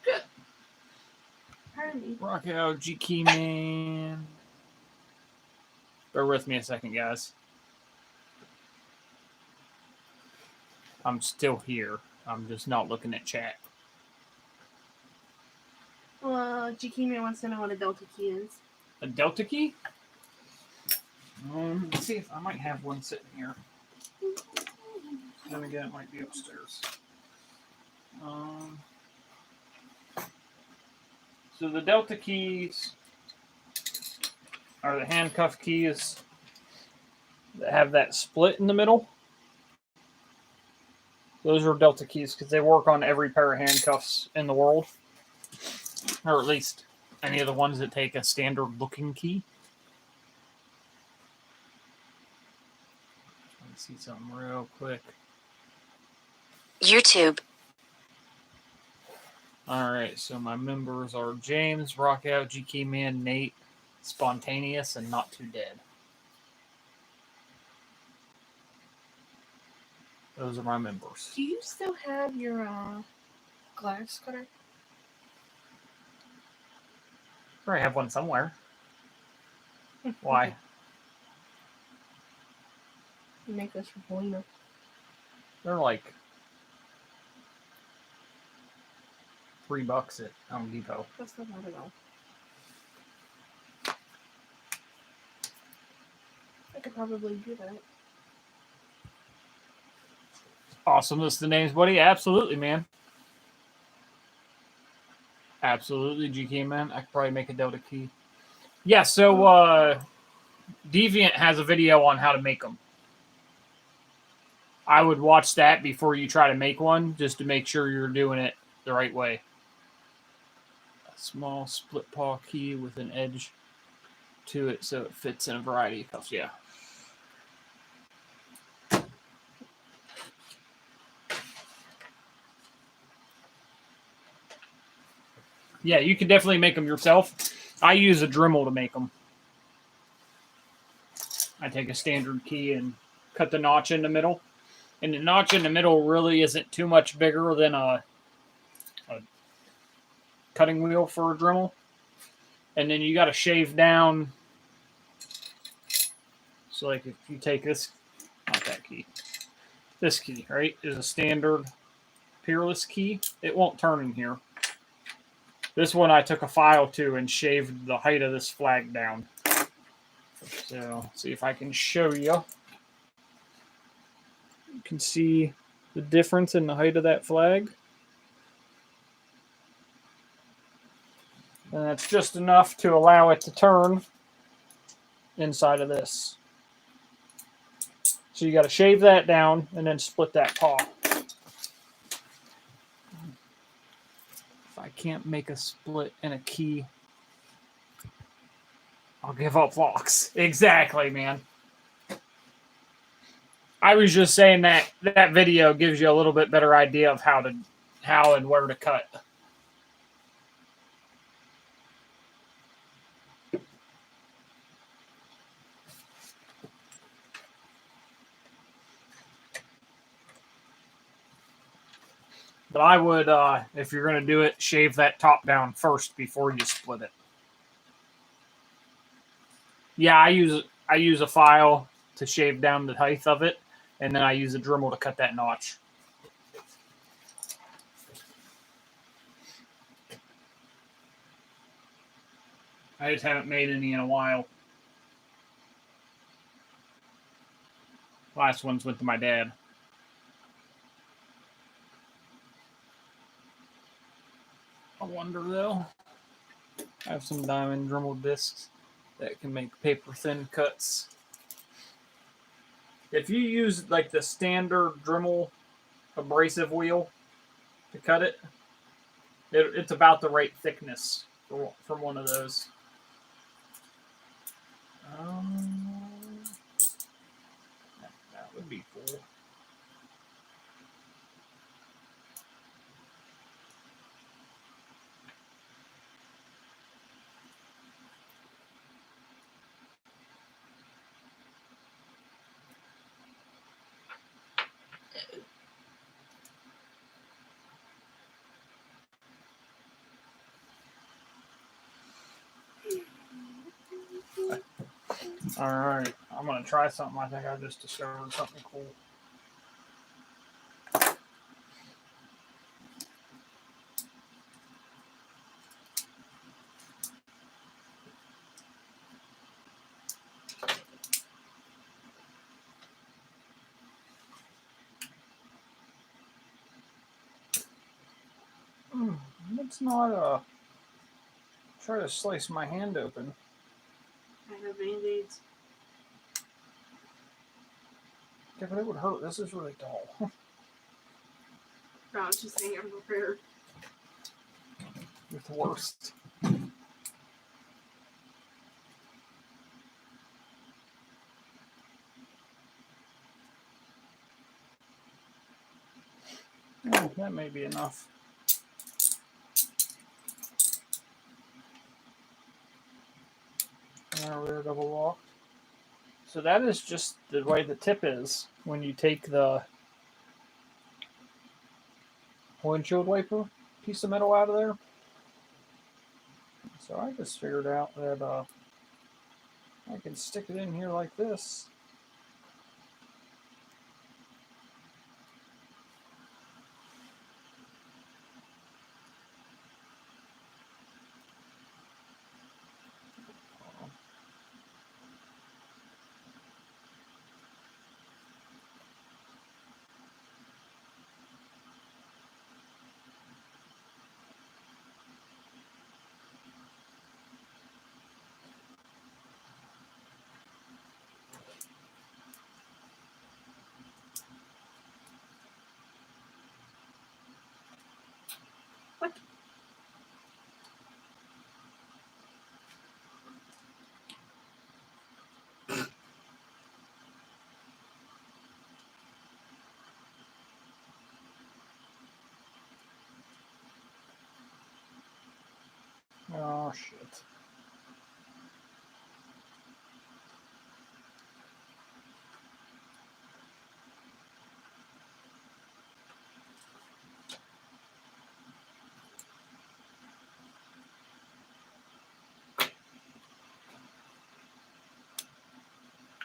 Good. Pardon me. Rock Out, G Key Man. Bear with me a second, guys. I'm still here. I'm just not looking at chat. Well, GK Man wants to know what a Delta key is. A Delta key? Let's see if I might have one sitting here. Then again, it might be upstairs. So the Delta keys are the handcuff keys that have that split in the middle. Those are Delta keys because they work on every pair of handcuffs in the world. Or at least any of the ones that take a standard looking key. Let me see something real quick. YouTube. Alright, so my members are James, Rockout, GK Man, Nate, Spontaneous, and Not Too Dead. Those are my members. Do you still have your glass cutter? I have one somewhere. Why? You make this for Polina. They're like $3 at Home Depot. That's not bad at all. I could probably do that. Awesome. List the names, buddy. Absolutely, man. Absolutely, GK Man. I could probably make a Delta key. Yeah, so Deviant has a video on how to make them. I would watch that before you try to make one, just to make sure you're doing it the right way. A small split paw key with an edge to it so it fits in a variety of cuffs. Yeah. Yeah, you can definitely make them yourself. I use a Dremel to make them. I take a standard key and cut the notch in the middle. And the notch in the middle really isn't too much bigger than a cutting wheel for a Dremel. And then you got to shave down. So like if you take this, not that key, this key, right, is a standard Peerless key. It won't turn in here. This one I took a file to and shaved the height of this flag down. So, see if I can show you. You can see the difference in the height of that flag. And that's just enough to allow it to turn inside of this. So you got to shave that down and then split that paw. If I can't make a split and a key, I'll give up locks. Exactly, man. I was just saying that that video gives you a little bit better idea of how and where to cut. But I would, if you're going to do it, shave that top down first before you split it. Yeah, I use a file to shave down the height of it, and then I use a Dremel to cut that notch. I just haven't made any in a while. Last ones went to my dad. I wonder though. I have some diamond Dremel discs that can make paper thin cuts. If you use like the standard Dremel abrasive wheel to cut it, it's about the right thickness from one of those. That would be cool. All right, I'm gonna try something. I think I just discovered something cool. Let's not try to slice my hand open. I have Band-Aids. Yeah, but it would hurt. This is really dull. No, I was just saying I'm prepared. You're the worst. Oh, that may be enough. Rear double lock. So that is just the way the tip is when you take the windshield wiper piece of metal out of there. So I just figured out that I can stick it in here like this. Oh, shit.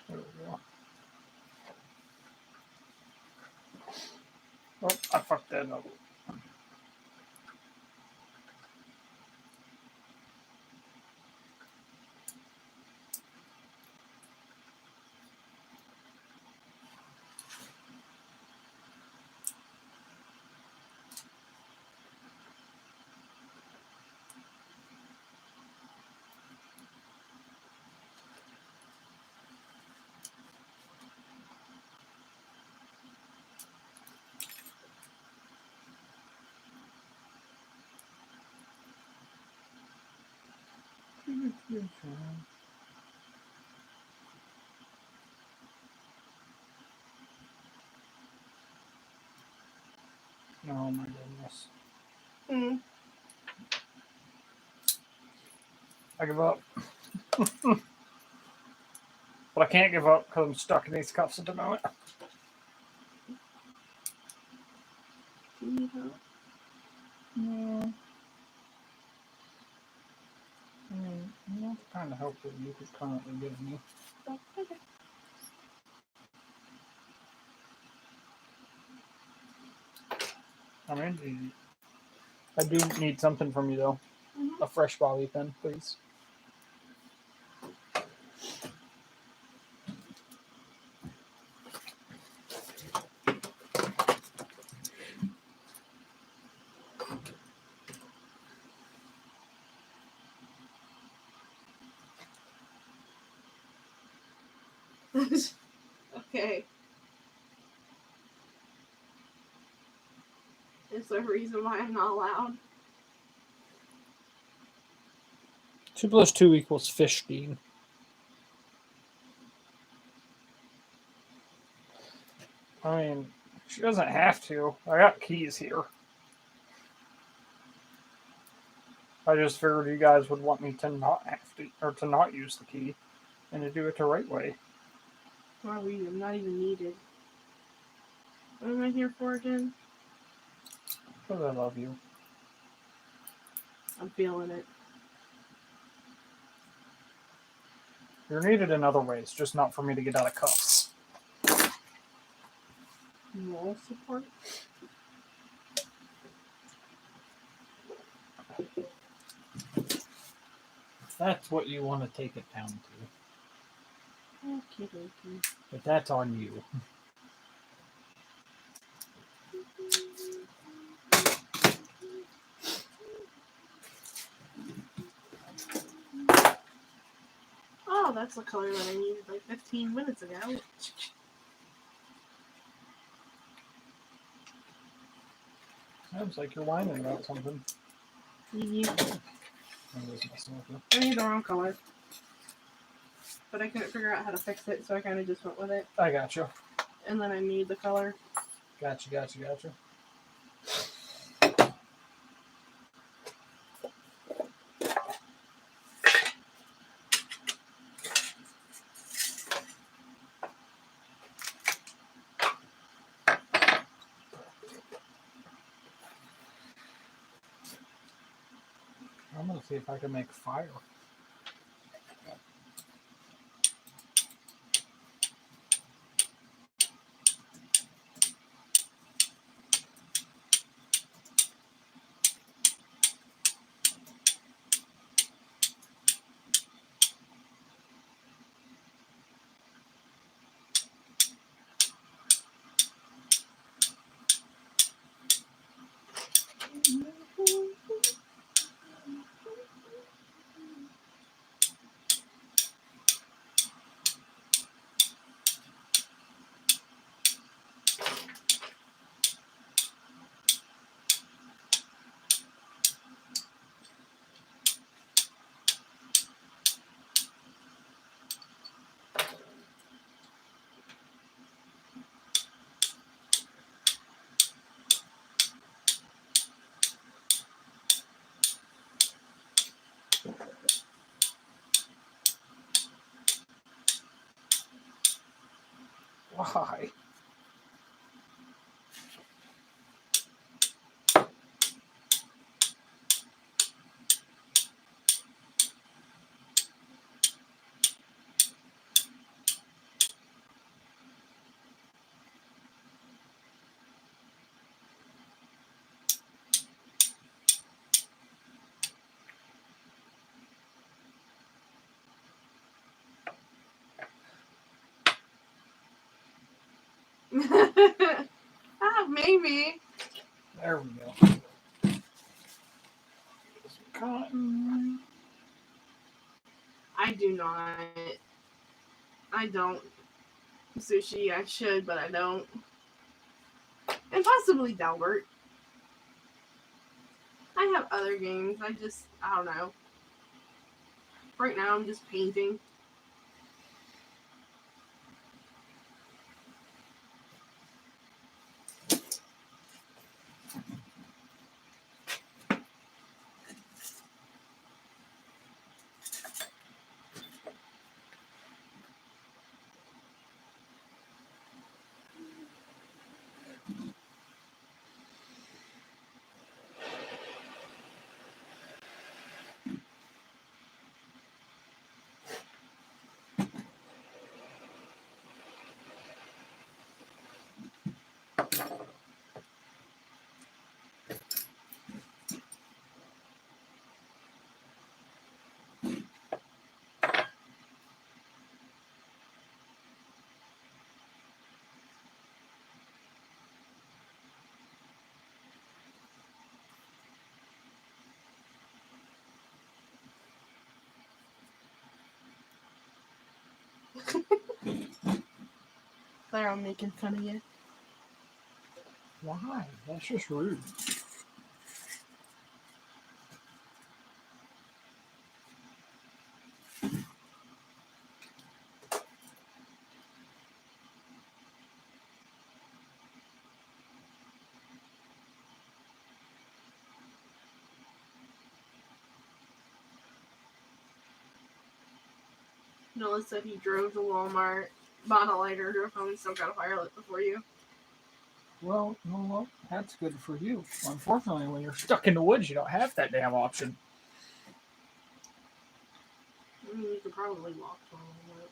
There we go. Oh, I fucked that up. Oh my goodness. Hmm. I give up. But I can't give up because I'm stuck in these cuffs at the moment. Do you need help? Yeah. I mean, not the kind of help that you could currently give me. Oh, okay. I mean, I do need something from you though. Mhm. A fresh bobby pin, please. Okay. Is there a reason why I'm not allowed? 2 + 2 = 15. I mean, she doesn't have to. I got keys here. I just figured you guys would want me to not have to, or to not use the key, and to do it the right way. Why are we? I'm not even needed. What am I here for again? Because I love you. I'm feeling it. You're needed in other ways, just not for me to get out of cuffs. Moral support? That's what you want to take it down to. Okay, dokie. But that's on you. Oh, that's the color that I needed like 15 minutes ago. Sounds like you're whining about something. I need the wrong color. But I couldn't figure out how to fix it, so I kind of just went with it. I gotcha. And then I made the color. Gotcha. I'm gonna see if I can make fire. Why? Maybe. There we go. Cotton. I do not. I don't. Sushi, I should, but I don't. And possibly Delbert. I have other games. I don't know. Right now, I'm just painting. They're all making fun of you. Why? That's just rude. Noah said he drove to Walmart, bought a lighter, drove home, and still got a fire lit before you. Well, you know what? That's good for you. Unfortunately, when you're stuck in the woods, you don't have that damn option. I mean, you could probably walk to Walmart.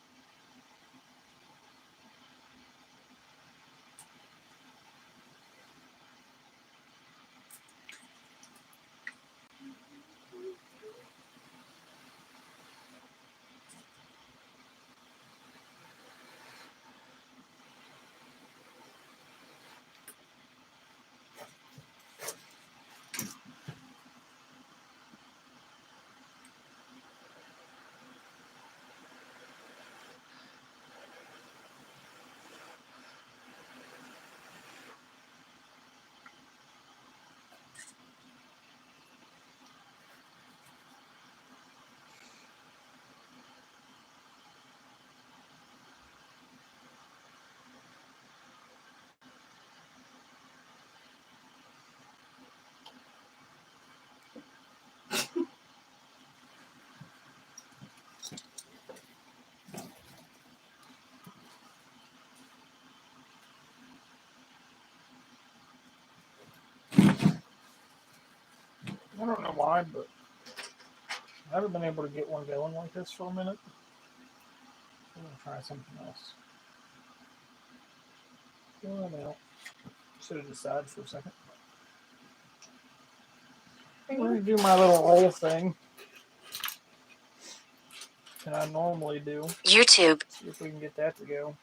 I don't know why, but I haven't been able to get one going like this for a minute. I'm going to try something else. Oh, no. Should have decided for a second. I'm going to do my little roll thing that I normally do. YouTube. See if we can get that to go.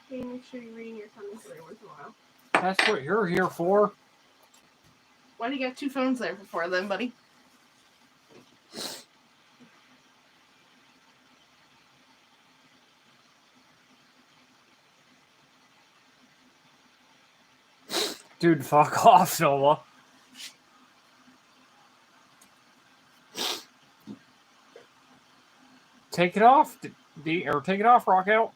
Okay, make sure you're reading your comments every once in a while. That's what you're here for. Why do you got two phones there for then, buddy? Dude, fuck off, Noah. Take it off, or take it off, Rock Out.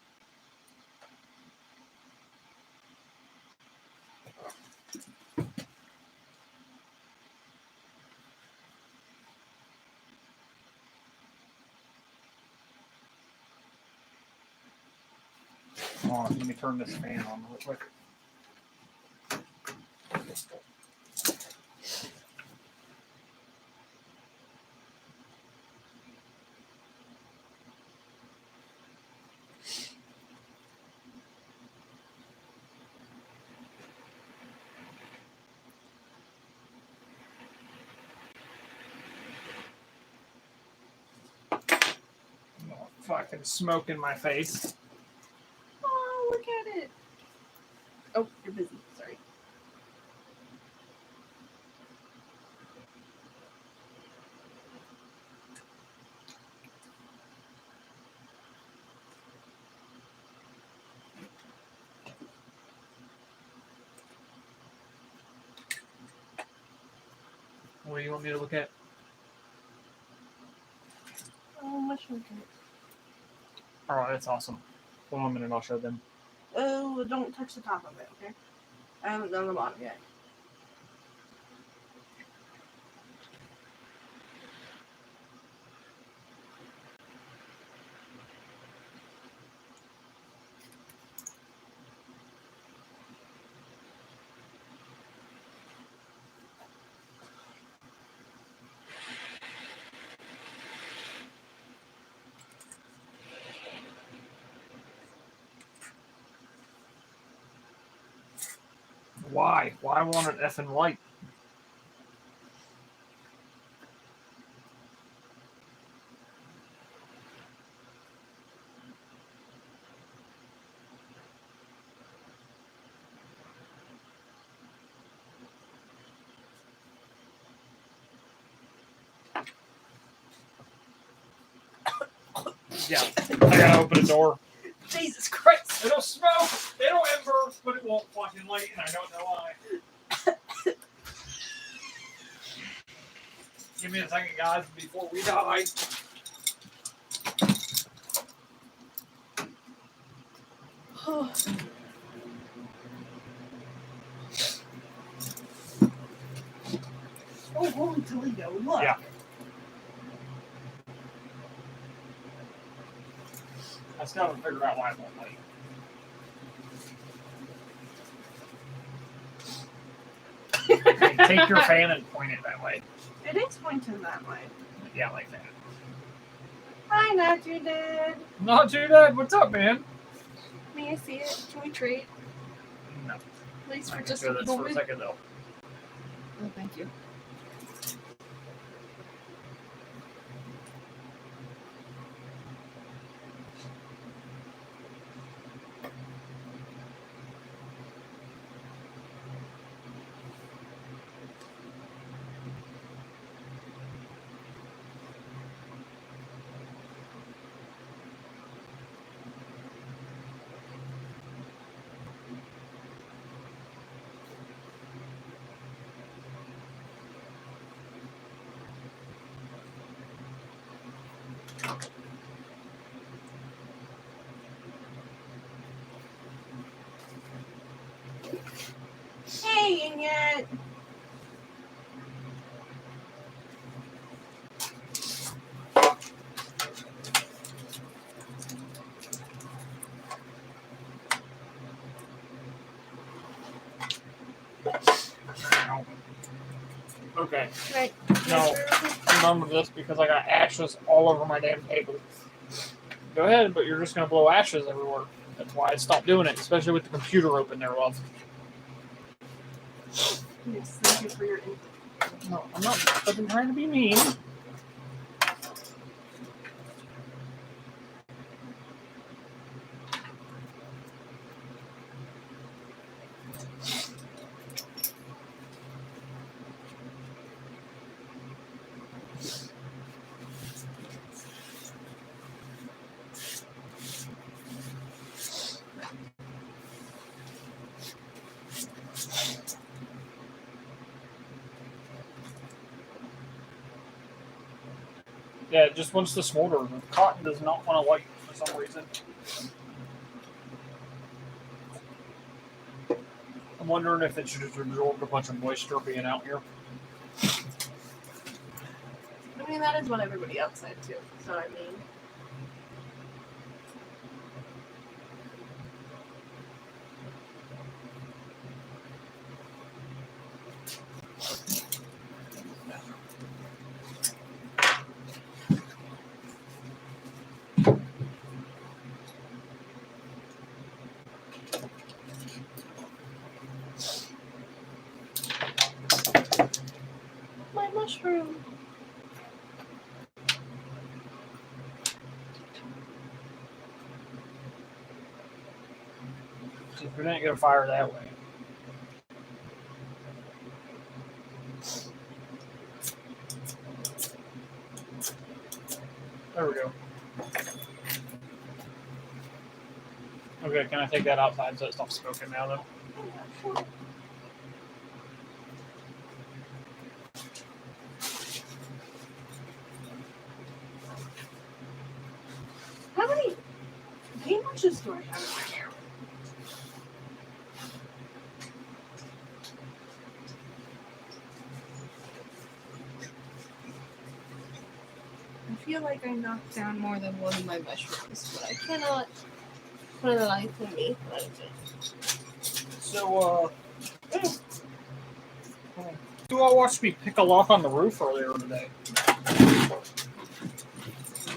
Hold on, let me turn this fan on real quick. Oh, fucking smoke in my face. Oh, look at it. Oh, you're busy. Sorry. What do you want me to look at? Oh, mushroom cake. Alright, that's awesome. Hold on a minute, I'll show them. Oh, don't touch the top of it, okay? I haven't done the bottom yet. Why? Why want it effing white? Yeah, I gotta open the door. Jesus Christ! It'll smoke. It'll ember, but it won't fucking light, and I don't know why. Give me a second, guys, before we die. Oh, holy Toledo, look! Yeah. I still haven't figured out why it won't light. Okay, take your fan and point it that way. It is pointing that way. Yeah, like that. Hi, not your dad. Not too bad. What's up, man? May I see it? Can we trade? No. Please, I for can just do a this for a moment. second, though. Oh, thank you. Hey, and yet. Okay. Right. No. Remember this because I got ashes all over my damn table. Go ahead, but you're just going to blow ashes everywhere. That's why I stopped doing it, especially with the computer open there, love. Yes, thank you for your input. No, I'm not fucking trying to be mean. Yeah, it just wants to smolder. The cotton does not want to light for some reason. I'm wondering if it should have absorbed a bunch of moisture being out here. I mean, that is what everybody else said, too. So, I mean. My mushroom. So if we didn't get a fire that way. There we go. Okay, can I take that outside so it stops smoking now, though? Sure. How many paintbrushes do I have in my hair? feel like I knocked down more than one of my mushrooms, but I cannot for the life of me. What is it? So, you all watched me pick a lock on the roof earlier today.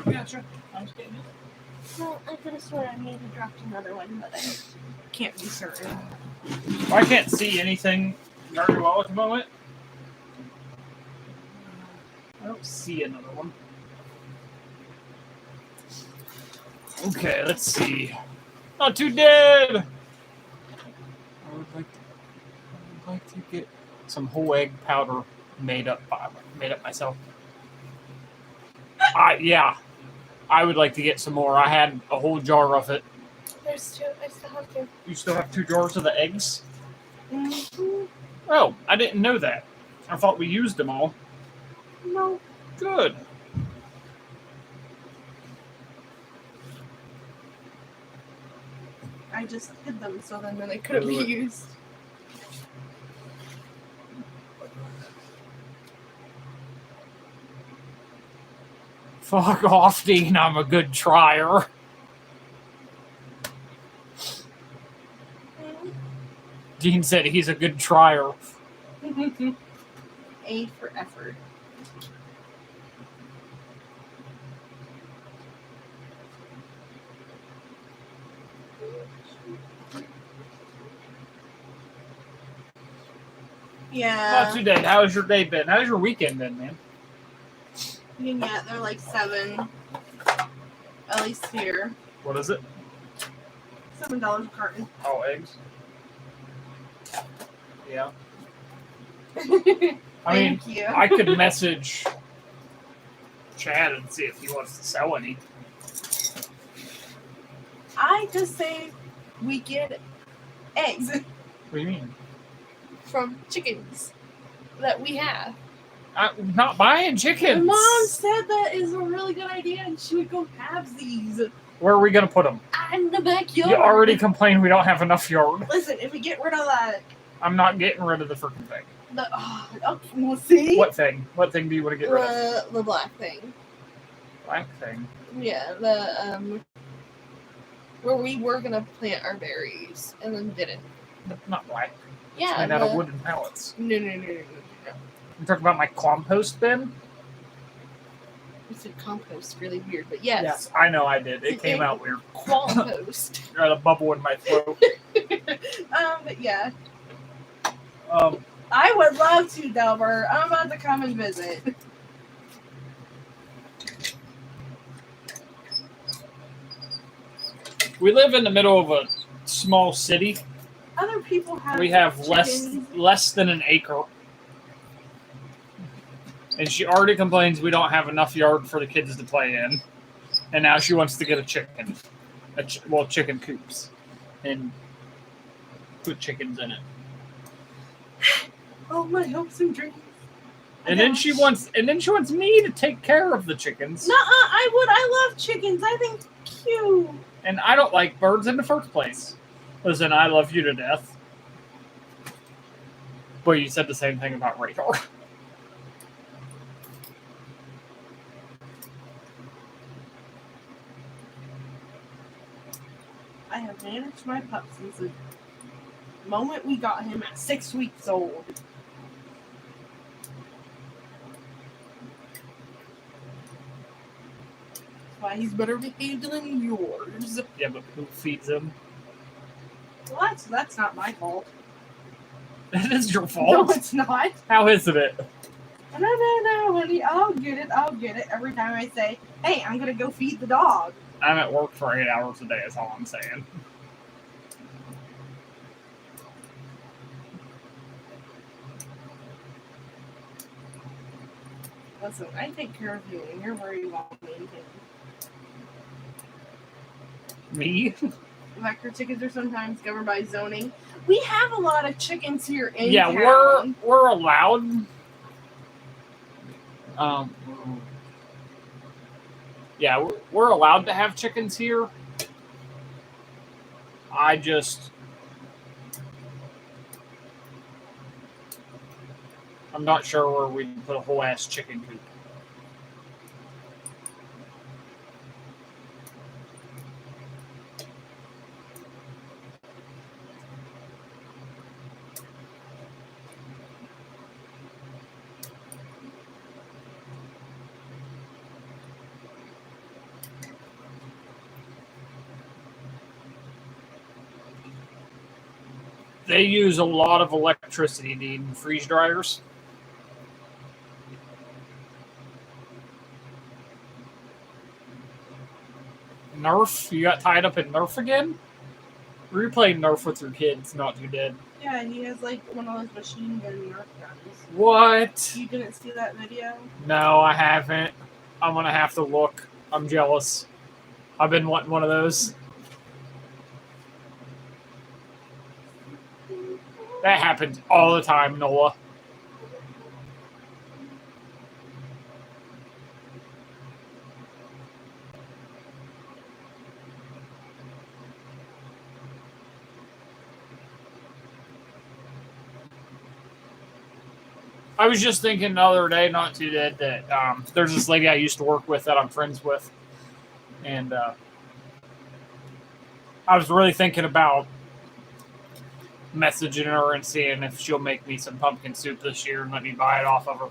Yeah, sure. I'm just kidding. Well, I could have sworn I maybe dropped another one, but I can't be certain. I can't see anything very well at the moment. I don't see another one. Okay, let's see. Not too dead! I would like to get some whole egg powder made up myself. Yeah. I would like to get some more. I had a whole jar of it. There's two. I still have two. You still have 2 jars of the eggs? Mm-hmm. Oh, I didn't know that. I thought we used them all. No. Good. I just hid them so then they couldn't be used. Fuck off, Dean. I'm a good trier. Dean said he's a good trier. A for effort. Yeah. Not too dead. How's your day been? How's your weekend been, man? Yeah, they're like 7. At least here. What is it? $7 a carton. Oh, eggs. Yeah. I mean, Thank you. I could message Chad and see if he wants to sell any. I just say we get eggs What do you mean? from chickens that we have. I'm not buying chickens. My mom said that is a really good idea and she would go have these Where are we going to put them? in the backyard. You already complained we don't have enough yard. Listen, if we get rid of that, I'm not getting rid of the freaking thing. We'll see. What thing? What thing do you want to get rid of? The black thing. Black thing? Yeah, the where we were gonna plant our berries and then didn't. Not black. Yeah. It's made out of wooden pallets. No. You talking about my compost bin? You said compost, really weird, but yes. Yes, I know I did. It came out weird. Compost. I got a bubble in my throat. But yeah. Um, I would love to, Delbert. I'm about to come and visit. we live in the middle of a small city. Other people have. We have chickens. less than an acre. And she already complains we don't have enough yard for the kids to play in. And now she wants to get a chicken. Chicken coops. And put chickens in it. Oh, my hopes and dreams. And then she wants me to take care of the chickens. Nuh-uh, I would. I love chickens. I think cute. And I don't like birds in the first place. Listen, I love you to death. But you said the same thing about Radar. I have managed my pup since the moment we got him at 6 weeks old. That's why he's better behaved than yours. Yeah, but who feeds him? Well, that's not my fault. It is your No, fault. it's not. How isn't it? No, honey. I'll get it. Every time I say, hey, I'm going to go feed the dog. I'm at work for 8 hours a day, is all I'm saying. Listen, I take care of you, and you're worried about me. Me? Vector chickens are sometimes governed by zoning. We have a lot of chickens here in Yeah, town. we're allowed. Yeah, we're allowed to have chickens here. I'm not sure where we can put a whole ass chicken coop. They use a lot of electricity in freeze dryers. Nerf? You got tied up in Nerf again? Were you playing Nerf with your kids? Not Too Dead. Yeah, he has like one of those machine gun Nerf guns. What? You didn't see that video? No, I haven't. I'm gonna have to look. I'm jealous. I've been wanting one of those. That happens all the time, Noah. I was just thinking the other day, Not Too Dead, that there's this lady I used to work with that I'm friends with. And I was really thinking about messaging her and seeing if she'll make me some pumpkin soup this year and let me buy it off of her.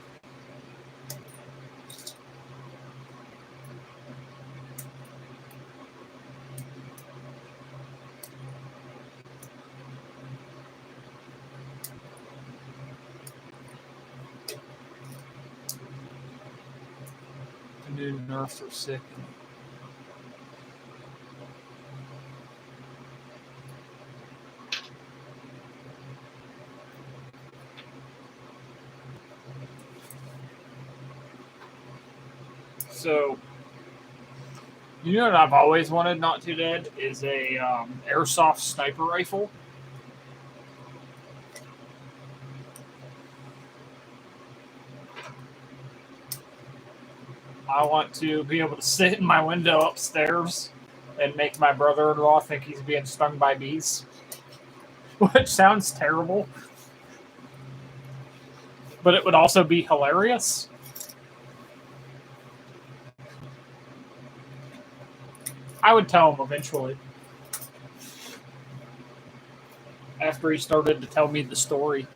The new Nerfs are sick. So, you know what I've always wanted, Not Too Dead, is a airsoft sniper rifle. I want to be able to sit in my window upstairs and make my brother-in-law think he's being stung by bees, which sounds terrible, but it would also be hilarious. I would tell him eventually. After he started to tell me the story.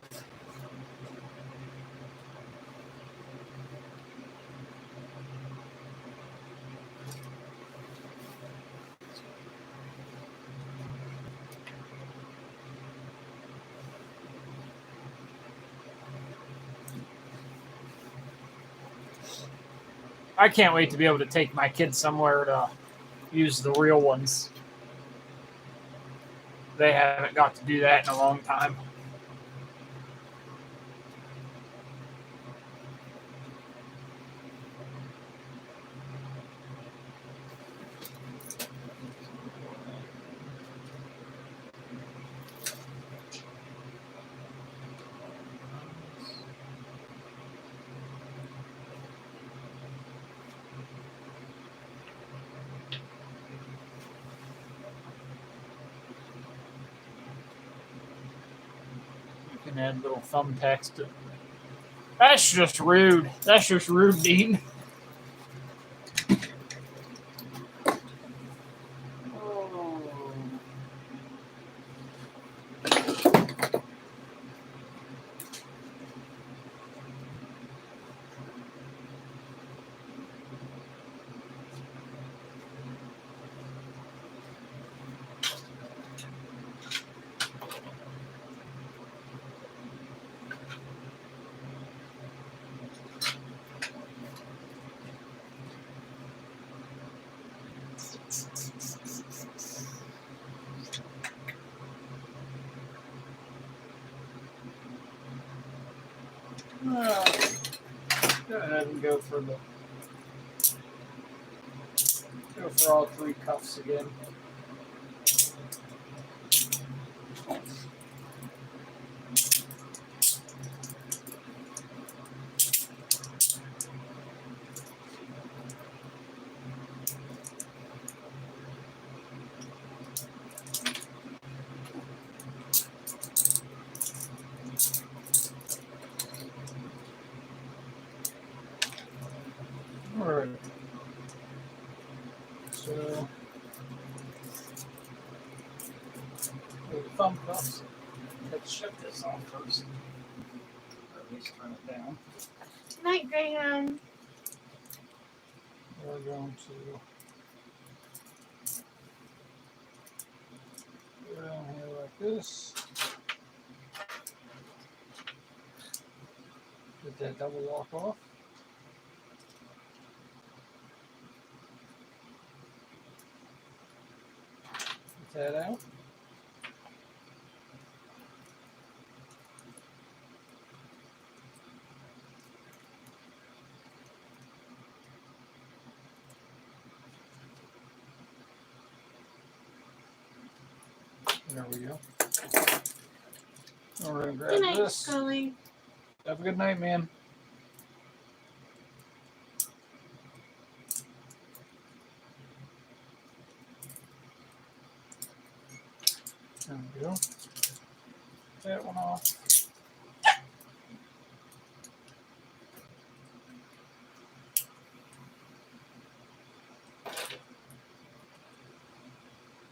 I can't wait to be able to take my kids somewhere to use the real ones. They haven't got to do that in a long time. Add little thumbtacks to. That's just rude. That's just rude, Dean. Go ahead and go for all three cuffs again. Alright. So the thumb cuffs. Let's shut this off first. Or at least turn it down. Night, Graham. We're going to go down here like this. Get that double lock off. Get that out. There we go. We're going to grab Good night, this. Scully. Have a good night, man. There we go. That one off.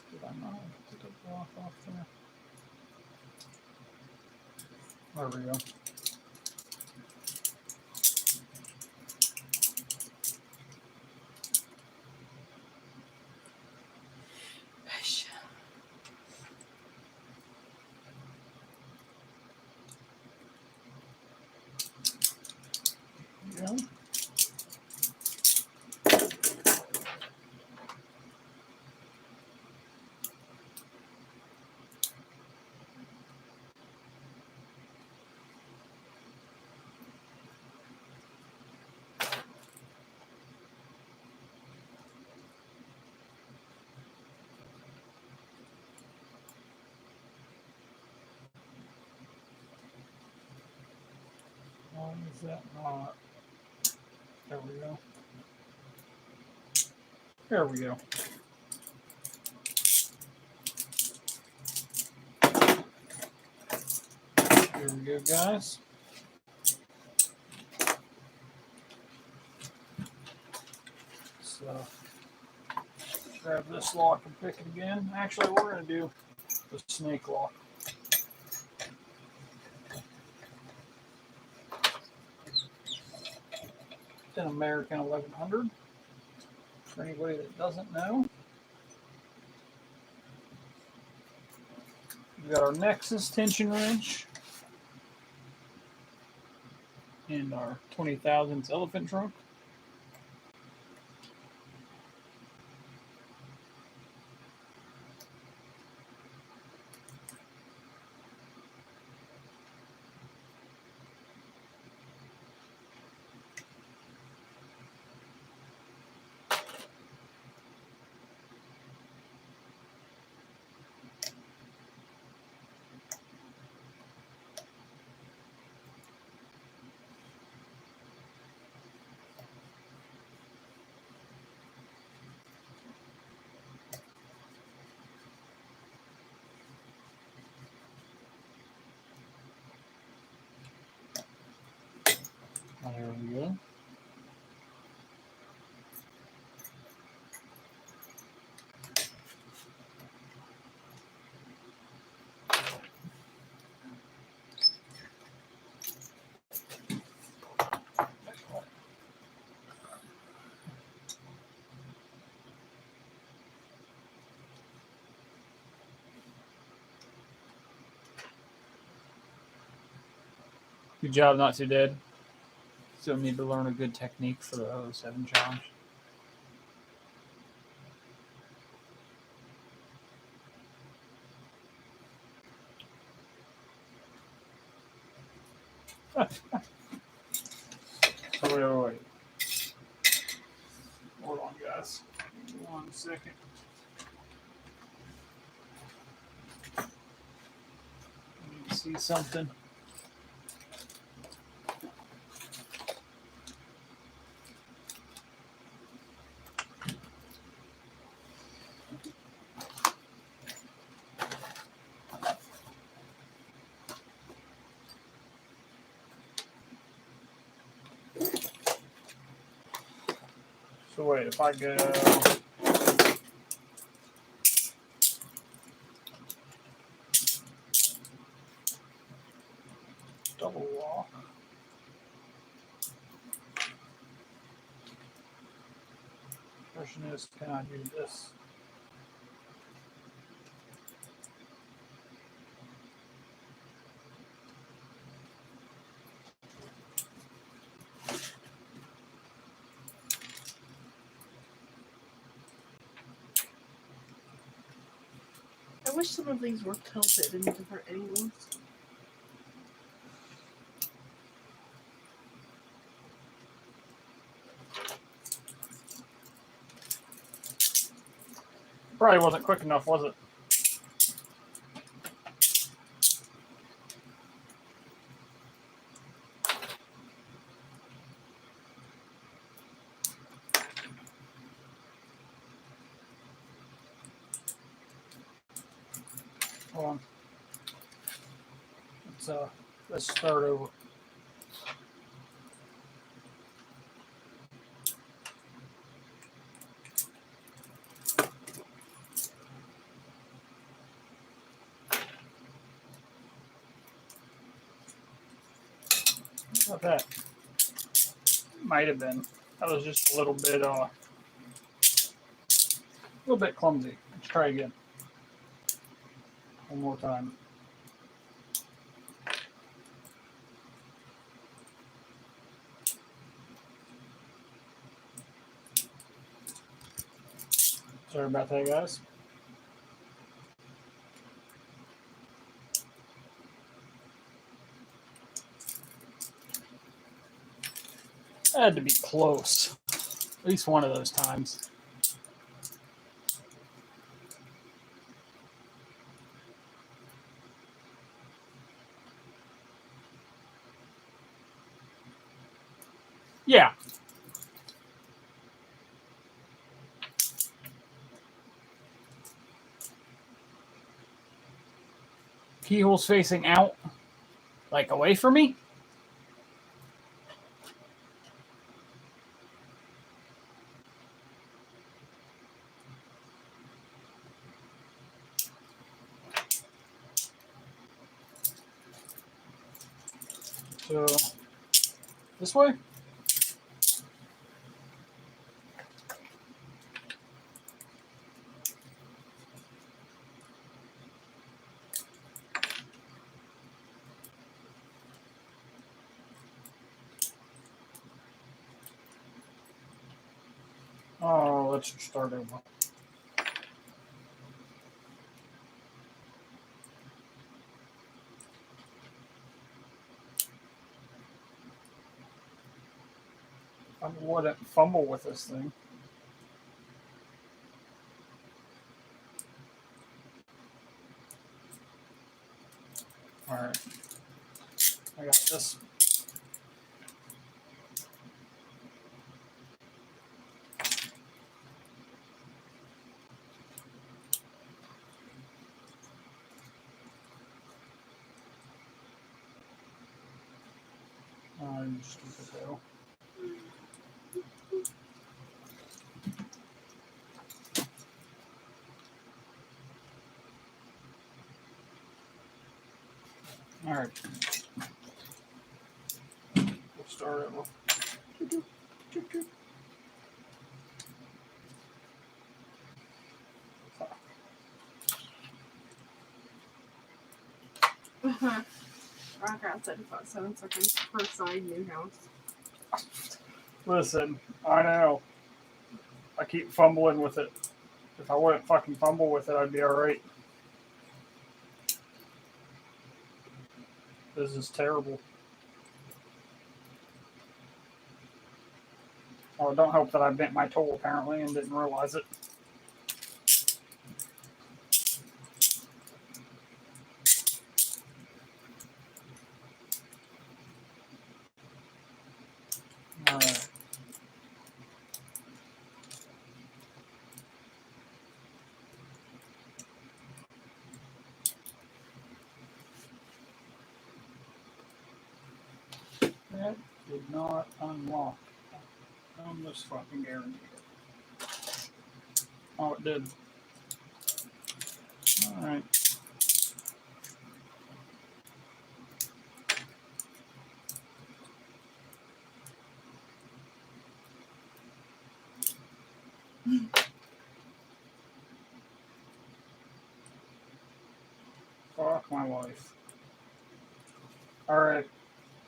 Did I not put the block off there? There we go. Yeah. Why is that not? There we go. There we go. Here we go, guys. So, grab this lock and pick it again. Actually, we're going to do the snake lock. It's an American 1100. For anybody that doesn't know, we've got our Nexus tension wrench and our 20 thousandths elephant trunk. There we go. Good job, not too dead. Still need to learn a good technique for the 07 challenge. Wait. Hold on, guys. 1 second. I need to see something. So wait, if I go double lock, question is, can I do this? wish some of these were tilted in different angles. Probably wasn't quick enough, was it? Hold on. Let's start over. How about that? Might have been. That was just a little bit clumsy. Let's try again. One more time. Sorry about that, guys. I had to be close. At least one of those times. Yeah. Keyhole's facing out, like away from me. So, this way? Oh, let's start over. I wouldn't fumble with this thing. All right. I got this. I'm stupid though. All right. We'll start over. Rock out 7 seconds per side Newhouse. Listen, I know. I keep fumbling with it. If I wouldn't fucking fumble with it, I'd be alright. This is terrible. Oh, it don't help that I bent my toe apparently and didn't realize it. Alright. That did not unlock. I almost fucking guaranteed it. Oh, it did. Alright. Fuck my life. Alright.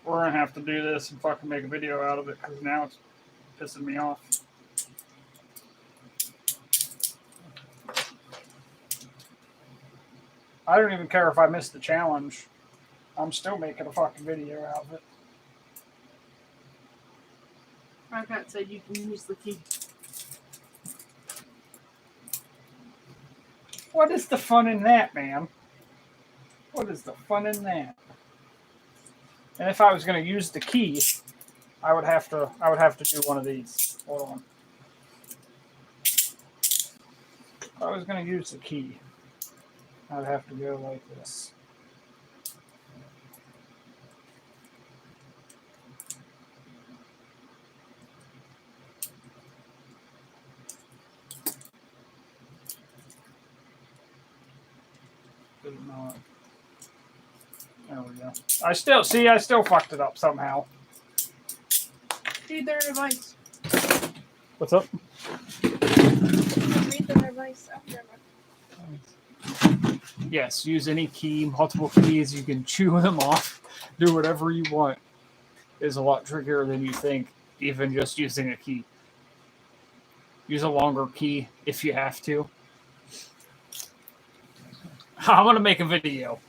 We're gonna have to do this and fucking make a video out of it because now it's pissing me off. I don't even care if I miss the challenge. I'm still making a fucking video out of it. My cat said you can use the key. What is the fun in that, man? What is the fun in that? And if I was going to use the key, I would have to do one of these. Hold on. If I was going to use the key, I'd have to go like this. Did not. There we go. I still fucked it up somehow. Read their advice. What's up? Read their advice after. Yes, use any key, multiple keys. You can chew them off, do whatever you want. It's a lot trickier than you think, even just using a key. Use a longer key if you have to. I'm going to make a video.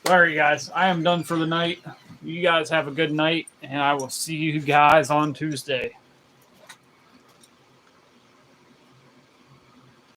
All right, guys. I am done for the night. You guys have a good night, and I will see you guys on Tuesday.